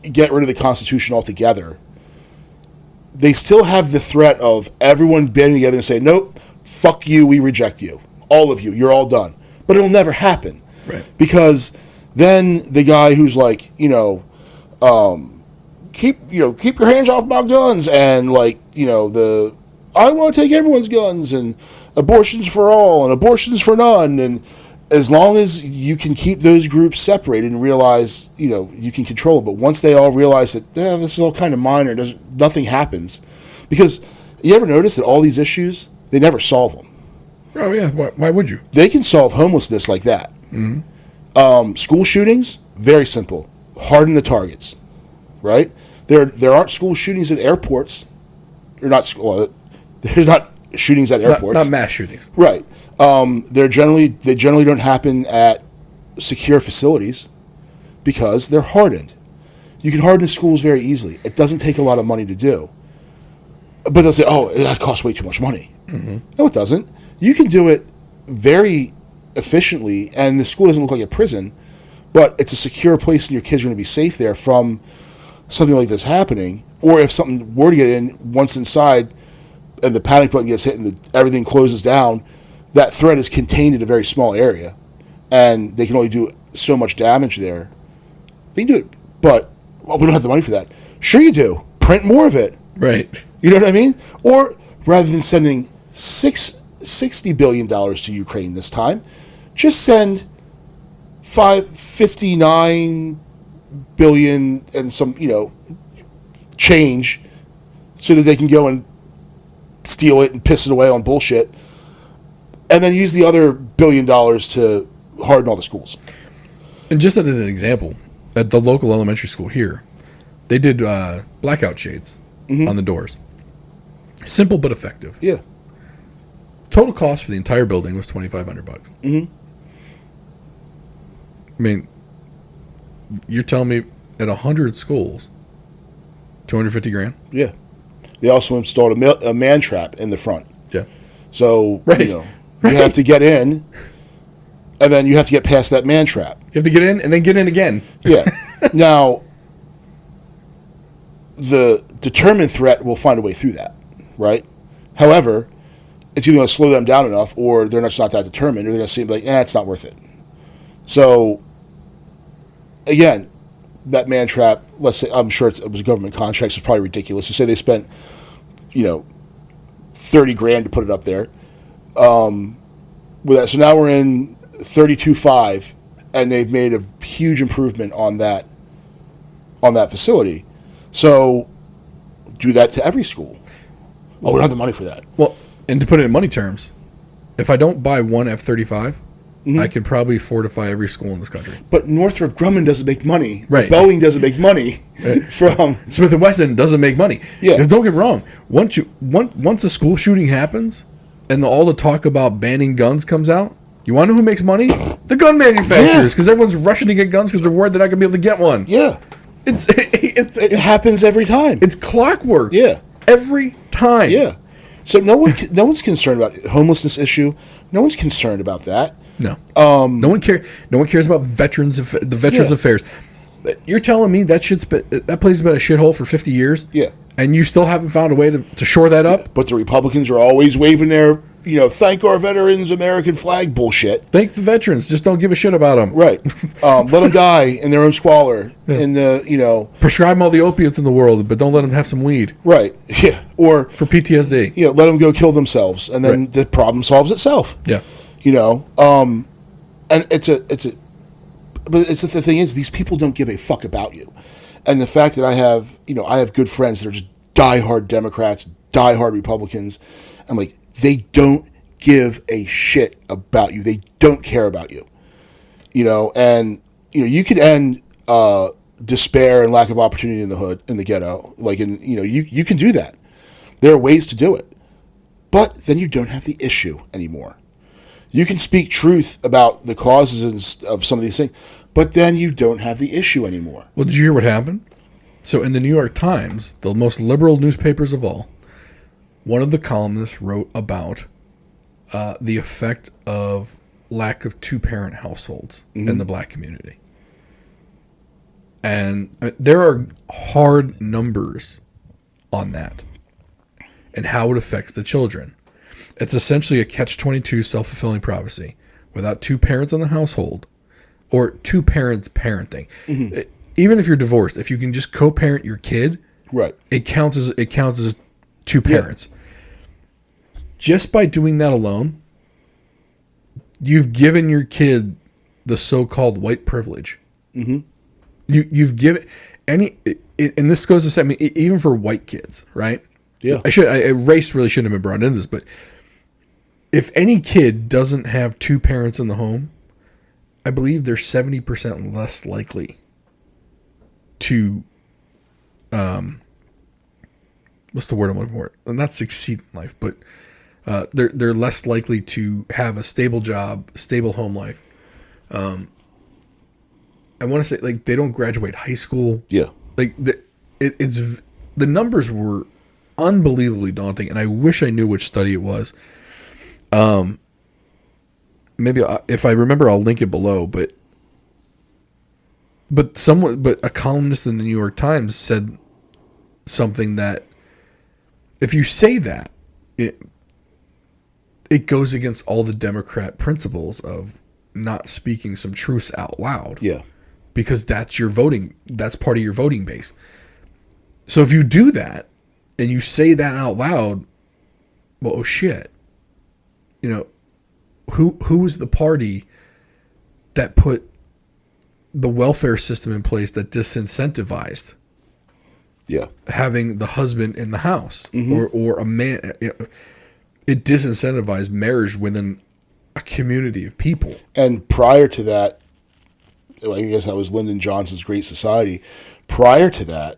get rid of the Constitution altogether, they still have the threat of everyone banding together and saying, nope, fuck you, we reject you. All of you, you're all done. But it'll never happen. Right. Because then the guy who's like, keep your hands off my guns, and I want to take everyone's guns, and abortions for all, and abortions for none, and as long as you can keep those groups separated and realize, you can control it. But once they all realize that this is all kind of minor, nothing happens. Because you ever notice that all these issues, they never solve them. Oh, yeah. Why would you? They can solve homelessness like that. Mm-hmm. School shootings, very simple. Harden the targets, right? There aren't school shootings at airports. There's not shootings at airports. Not mass shootings. Right. They generally don't happen at secure facilities because they're hardened. You can harden schools very easily. It doesn't take a lot of money to do. But they'll say, oh, that costs way too much money. Mm-hmm. No, it doesn't. You can do it very efficiently, and the school doesn't look like a prison, but it's a secure place and your kids are going to be safe there from something like this happening. Or if something were to get in, once inside and the panic button gets hit and everything closes down, that threat is contained in a very small area, and they can only do so much damage there. They can do it, but we don't have the money for that. Sure you do. Print more of it. Right. You know what I mean? Or rather than sending $60 billion to Ukraine this time, just send $59 billion and some, change so that they can go and steal it and piss it away on bullshit, and then use the other $1 billion to harden all the schools. And just as an example, at the local elementary school here, they did blackout shades on the doors. Simple but effective. Yeah. Total cost for the entire building was $2,500. Mm-hmm. I mean, you're telling me at 100 schools, $250,000? Yeah. They also installed a man trap in the front. Yeah. So, right. You have to get in, and then you have to get past that man trap. You have to get in and then get in again. Yeah. Now, the determined threat will find a way through that, right? However, it's either going to slow them down enough, or they're just not that determined, or they're going to seem like, it's not worth it. So, again, that man trap, let's say, I'm sure it was a government contract, so it's probably ridiculous. So say they spent, $30,000 to put it up there. With that, so now we're in 32.5, and they've made a huge improvement on that facility. So do that to every school. Well, we don't have the money for that. Well, and to put it in money terms, if I don't buy one F-35, I can probably fortify every school in this country. But Northrop Grumman doesn't make money. Right. Boeing doesn't make money from Smith & Wesson doesn't make money. Yeah. Because don't get me wrong, once a school shooting happens and all the talk about banning guns comes out, you want to know who makes money? The gun manufacturers, because everyone's rushing to get guns because they're worried they're not going to be able to get one. Yeah. It happens every time. It's clockwork. Yeah. Every time. Yeah. So no one's concerned about the homelessness issue. No one's concerned about that. No. No one cares about veterans affairs. You're telling me that place has been a shithole for 50 years? Yeah. And you still haven't found a way to shore that up? But the Republicans are always waving their, thank our veterans, American flag bullshit. Thank the veterans. Just don't give a shit about them. Right. Let them die in their own squalor. Yeah. Prescribe them all the opiates in the world, but don't let them have some weed. Right. Yeah. Or for PTSD. Let them go kill themselves, and then the problem solves itself. Yeah. And but the thing is, these people don't give a fuck about you. And the fact that I have good friends that are just diehard Democrats, diehard Republicans, I'm like, they don't give a shit about you. They don't care about you. And you could end despair and lack of opportunity in the hood, in the ghetto. You can do that. There are ways to do it. But then you don't have the issue anymore. You can speak truth about the causes of some of these things, but then you don't have the issue anymore. Well, did you hear what happened? So in the New York Times, the most liberal newspapers of all, one of the columnists wrote about the effect of lack of two-parent households in the black community. And there are hard numbers on that and how it affects the children. It's essentially a catch-22 self-fulfilling prophecy. Without two parents in the household, or two parents parenting, even if you're divorced, if you can just co-parent your kid, right, it counts as two parents. Yeah. Just by doing that alone, you've given your kid the so-called white privilege. Mm-hmm. You've given and this goes to say, I mean, even for white kids, right? Yeah. Race really shouldn't have been brought into this, but if any kid doesn't have two parents in the home, I believe they're 70% less likely to, what's the word I'm looking for? Not succeed in life, but they're less likely to have a stable job, stable home life. I want to say, like, they don't graduate high school. Yeah. Like, the numbers were unbelievably daunting, and I wish I knew which study it was. Maybe if I remember, I'll link it below. But a columnist in the New York Times said something that if you say that, it goes against all the Democrat principles of not speaking some truths out loud. Yeah. Because that's part of your voting base. So if you do that and you say that out loud, well, oh shit. You know, who was the party that put the welfare system in place that disincentivized having the husband in the house or a man? You know, it disincentivized marriage within a community of people. And prior to that, I guess that was Lyndon Johnson's Great Society. Prior to that,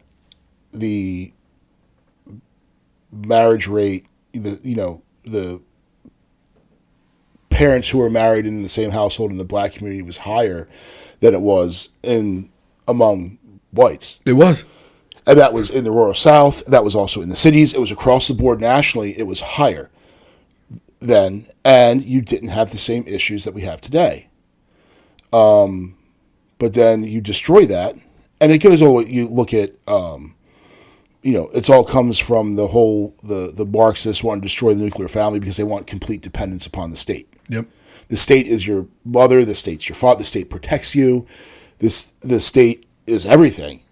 the marriage rate, the parents who were married in the same household in the black community was higher than it was among whites. It was. And that was in the rural South. That was also in the cities. It was across the board nationally. It was higher then, and you didn't have the same issues that we have today. But then you destroy that, and it goes all. You look at, it's all comes from the Marxists want to destroy the nuclear family because they want complete dependence upon the state. Yep. The state is your mother. The state's your father. The state protects you. The state is everything.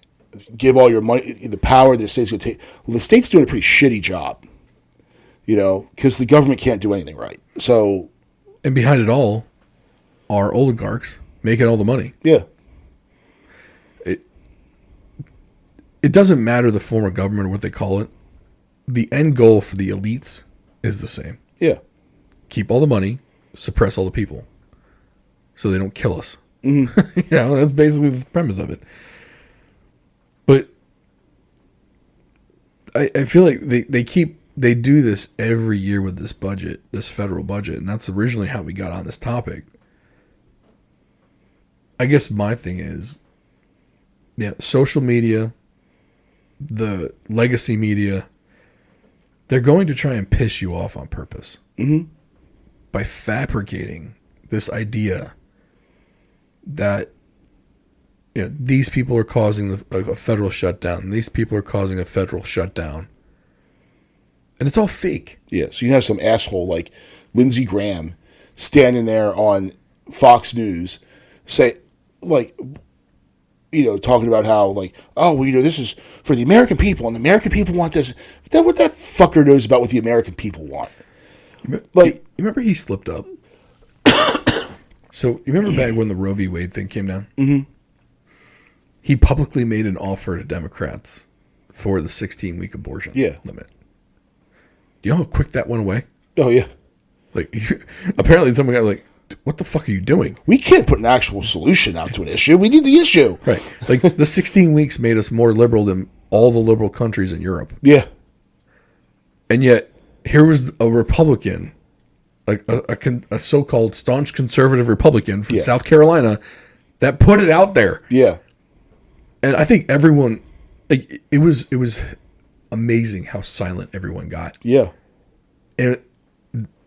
Give all your money, the power the state's going to take. Well, the state's doing a pretty shitty job, because the government can't do anything right. So, and behind it all are oligarchs making all the money. Yeah. It doesn't matter the form of government or what they call it. The end goal for the elites is the same. Yeah. Keep all the money, suppress all the people, so they don't kill us. Mm-hmm. That's basically the premise of it. But I feel like they do this every year with this budget, this federal budget, and that's originally how we got on this topic. I guess my thing is, social media, the legacy media, they're going to try and piss you off on purpose by fabricating this idea that these people are causing a federal shutdown. These people are causing a federal shutdown. And it's all fake. Yeah, so you have some asshole like Lindsey Graham standing there on Fox News talking about how, this is for the American people, and the American people want this. But what that fucker knows about what the American people want. You remember he slipped up? So, you remember back when the Roe v. Wade thing came down? Mm-hmm. He publicly made an offer to Democrats for the 16-week abortion limit. Do you know how quick that went away? Oh, yeah. Apparently someone got what the fuck are you doing? We can't put an actual solution out to an issue. We need the issue. Right. The 16 weeks made us more liberal than all the liberal countries in Europe. Yeah. And yet, here was a Republican, a so-called staunch conservative Republican from South Carolina that put it out there. Yeah. And I think everyone, it was amazing how silent everyone got. Yeah. And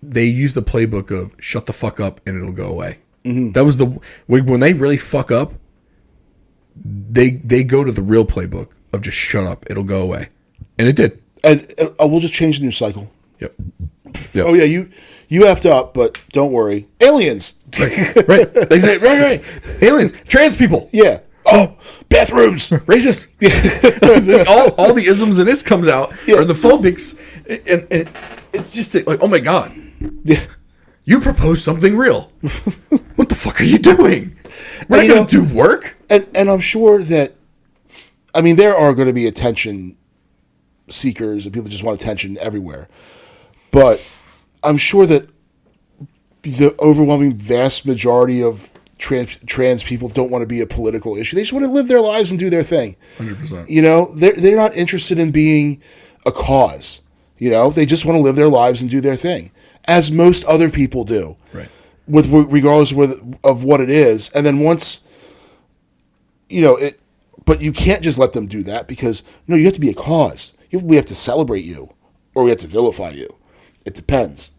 they used the playbook of shut the fuck up and it'll go away. Mm-hmm. That was when they really fuck up, they go to the real playbook of just shut up, it'll go away. And it did. And we'll just change the news cycle. Yep. Oh yeah, you effed up, but don't worry. Aliens. Right. They say, right. Aliens. Trans people. Yeah. Oh, bathrooms. Racist. all the isms in this comes out. Yeah. Or the phobics. And it's just oh my God. Yeah. You proposed something real. What the fuck are you doing? We're not going to do work? And I'm sure that, I mean, there are going to be attention seekers and people that just want attention everywhere. But I'm sure that the overwhelming vast majority of trans people don't want to be a political issue. They just want to live their lives and do their thing. 100%. You know, they're not interested in being a cause. You know, they just want to live their lives and do their thing, as most other people do. Right. Regardless of what it is. And then once, you know, but you can't just let them do that because, no, you have to be a cause. We have to celebrate you or we have to vilify you. It depends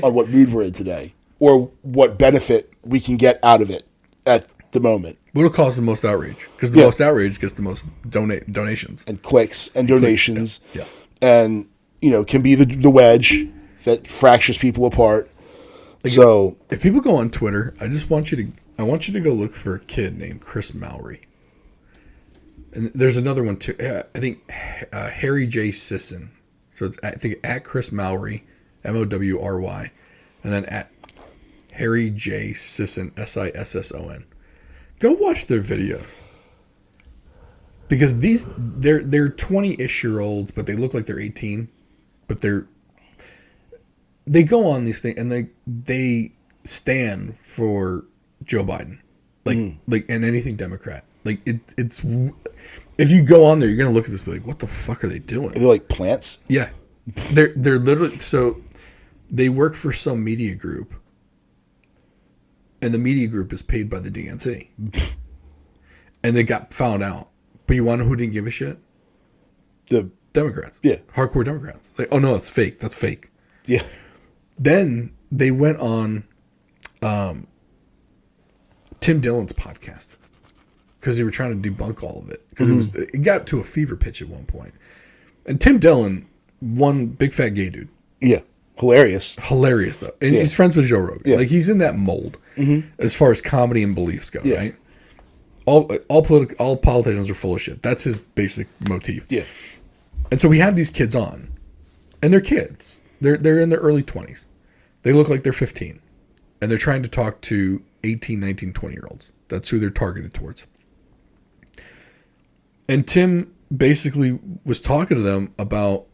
on what mood we're in today or what benefit we can get out of it at the moment. What'll cause the most outrage? Because the most outrage gets the most donations. And clicks and donations. Yes. And, you know, can be the wedge that fractures people apart. Like so if people go on Twitter, I want you to go look for a kid named Chris Mowry. And there's another one too. I think Harry J. Sisson. So it's I think at Chris Mowry, Mowry, and then at Harry J. Sisson, Sisson. Go watch their videos because they're 20-ish year olds, but they look like they're 18. But they go on these things and they stand for Joe Biden, like and anything Democrat. Like it's if you go on there, you're gonna look at this and be like, what the fuck are they doing? Are they like plants? Yeah, they're literally so they work for some media group, and the media group is paid by the DNC, and they got found out. But you want to know who didn't give a shit? The Democrats. Yeah, hardcore Democrats. Like, oh no, it's fake. That's fake. Yeah. Then they went on Tim Dillon's podcast because they were trying to debunk all of it because it got to a fever pitch at one point. And Tim Dillon, one big fat gay dude. Yeah, hilarious though, and he's friends with Joe Rogan. Yeah. Like he's in that mold as far as comedy and beliefs go. Yeah. Right? All politicians are full of shit. That's his basic motif. Yeah. And so we have these kids on, and they're kids. They're in their early 20s. They look like they're 15. And they're trying to talk to 18, 19, 20-year-olds. That's who they're targeted towards. And Tim basically was talking to them about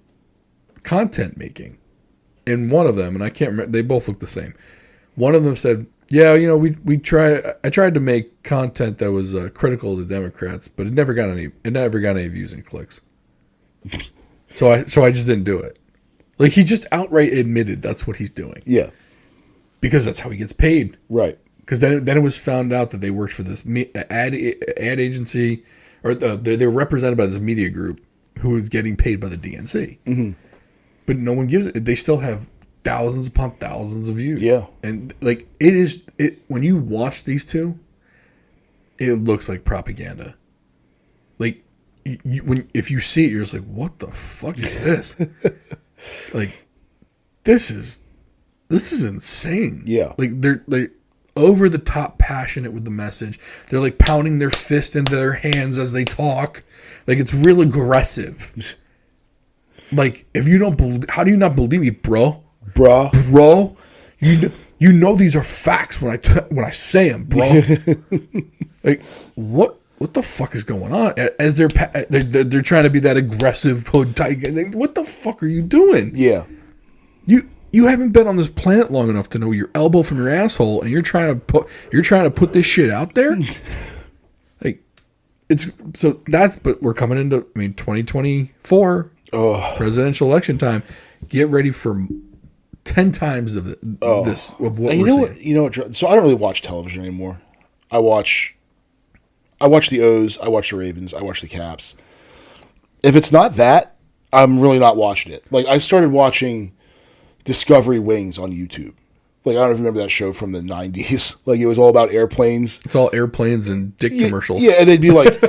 content making. And one of them, and I can't remember, they both look the same. One of them said, yeah, you know, I tried to make content that was critical to Democrats, but it never got any views and clicks. So I just didn't do it. Like he just outright admitted that's what he's doing. Yeah. Because that's how he gets paid. Right. Because then it was found out that they worked for this ad agency, or they were represented by this media group who was getting paid by the DNC. Mm-hmm. But no one gives it. They still have thousands upon thousands of views. Yeah. And like it when you watch these two, it looks like propaganda. Like if you see it, you're just like, what the fuck is this? Like this is insane. Yeah. Like they're over the top passionate with the message. They're like pounding their fist into their hands as they talk. Like it's real aggressive. Like if you don't believe, how do you not believe me, bro? Bro, you know these are facts when I say them, bro. Like what the fuck is going on? As they're trying to be that aggressive hood type. What the fuck are you doing? Yeah. You haven't been on this planet long enough to know your elbow from your asshole, and you're trying to put this shit out there. Like but we're coming into 2024 presidential election time. Get ready for 10 times of this of what we're seeing. You know what? So I don't really watch television anymore. I watch the O's, I watch the Ravens, I watch the Caps. If it's not that, I'm really not watching it. Like I started watching Discovery Wings on YouTube. Like I don't know if you remember that show from the 90s. Like it was all about airplanes. It's all airplanes and dick commercials. Yeah, and they'd be like,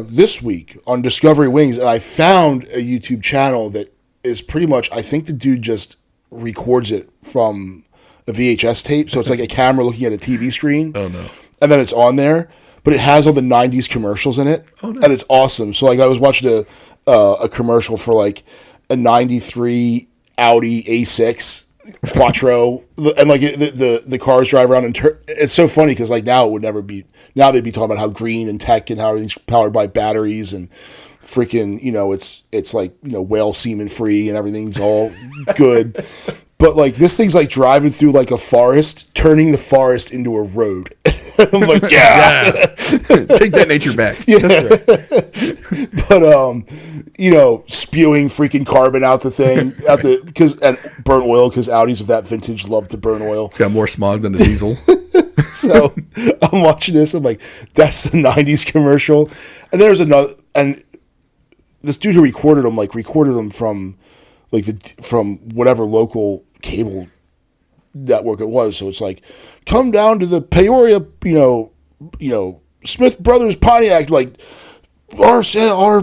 this week on Discovery Wings, and I found a YouTube channel that is pretty much, I think the dude just records it from a VHS tape. So it's like a camera looking at a TV screen. Oh no. And then it's on there, but it has all the 90s commercials in it. Oh no. And it's awesome. So like I was watching a commercial for like a 93 Audi A6 Quattro, and like the cars drive around and it's so funny because like now it would never be. Now they'd be talking about how green and tech and how everything's powered by batteries and freaking, it's like, whale semen free and everything's all good. But like this thing's like driving through like a forest, turning the forest into a road. I'm like, yeah. Take that nature back. Yeah. That's right. But spewing freaking carbon out the thing, and burnt oil because Audis of that vintage love to burn oil. It's got more smog than a diesel. So I'm watching this. I'm like, that's the '90s commercial. And there's another, and this dude who recorded them from from whatever local cable network it was. So it's like, come down to the Peoria, Smith Brothers Pontiac, like our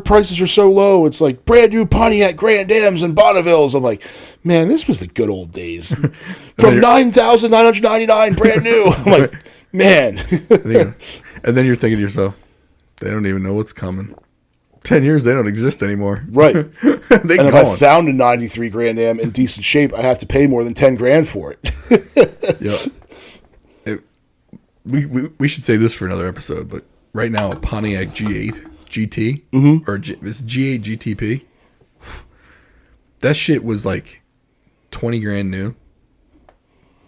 prices are so low. It's like brand new Pontiac Grand Ams and Bonnevilles. I'm like, man, this was the good old days. From $9,999 brand new. I'm like, man. And then you're thinking to yourself, they don't even know what's coming. 10 years, they don't exist anymore. Right. And if I found a 93 Grand Am in decent shape, I have to pay more than 10 grand for it. Yeah. We should say this for another episode, but right now a Pontiac G8 GT or it's G8 GTP. That shit was like 20 grand new.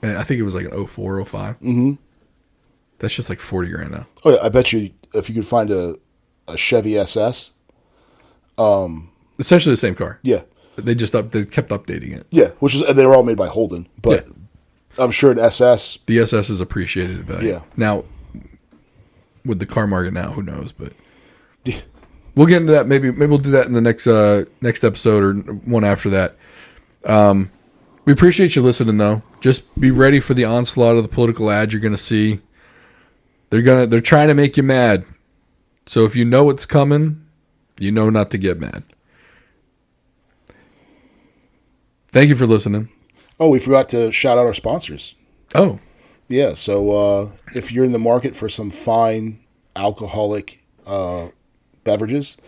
And I think it was like an 04, 05. Mm-hmm. That's just like 40 grand now. Oh yeah, I bet you if you could find a Chevy SS. Essentially the same car. Yeah. They kept updating it. Yeah, and they were all made by Holden, but I'm sure an SS. The SS is appreciated in value. Yeah. Now, with the car market now, who knows? But we'll get into that. Maybe we'll do that in the next episode or one after that. We appreciate you listening, though. Just be ready for the onslaught of the political ads you're going to see. They're trying to make you mad. So if you know what's coming, you know not to get mad. Thank you for listening. Oh, we forgot to shout out our sponsors. Oh. Yeah, so if you're in the market for some fine alcoholic beverages,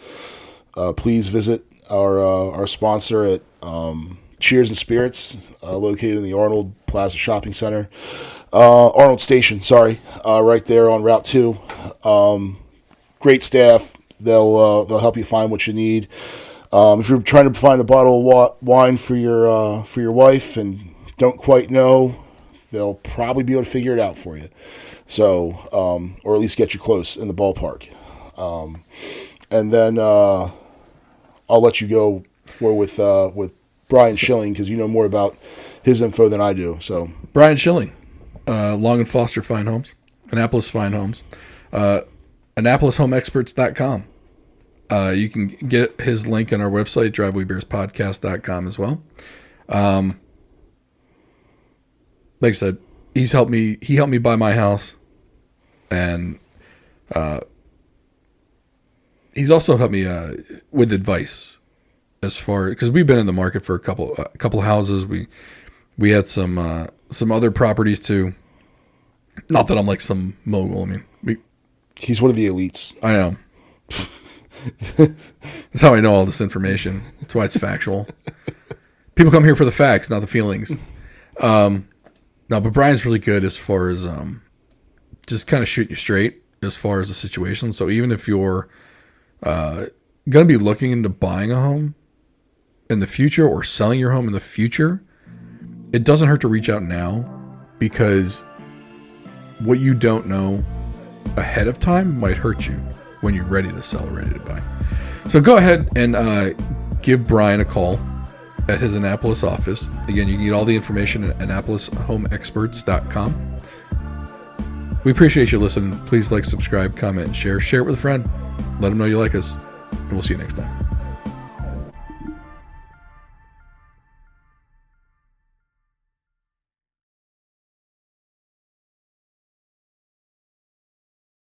please visit our sponsor at Cheers and Spirits, located in the Arnold Plaza Shopping Center. Arnold Station, right there on Route 2. Great staff. They'll help you find what you need. If you're trying to find a bottle of wine for your wife and don't quite know, they'll probably be able to figure it out for you. So, or at least get you close in the ballpark. And then I'll let you go with Brian Schilling because you know more about his info than I do. So Brian Schilling, Long and Foster Fine Homes, Annapolis Fine Homes, AnnapolisHomeExperts.com. You can get his link on our website, drivewaybeerspodcast.com as well. Like I said, he helped me buy my house, and he's also helped me with advice as far because we've been in the market for a couple houses. We had some other properties too. Not that I'm like some mogul. I mean, he's one of the elites. I am. That's how I know all this information. That's why it's factual. People come here for the facts, not the feelings. No, but Brian's really good as far as just kind of shooting you straight as far as the situation. So even if you're going to be looking into buying a home in the future or selling your home in the future, it doesn't hurt to reach out now because what you don't know ahead of time might hurt you when you're ready to sell or ready to buy. So go ahead and give Brian a call at his Annapolis office. Again, you can get all the information at AnnapolisHomeExperts.com. We appreciate you listening. Please like, subscribe, comment, and share. Share it with a friend. Let them know you like us. And we'll see you next time.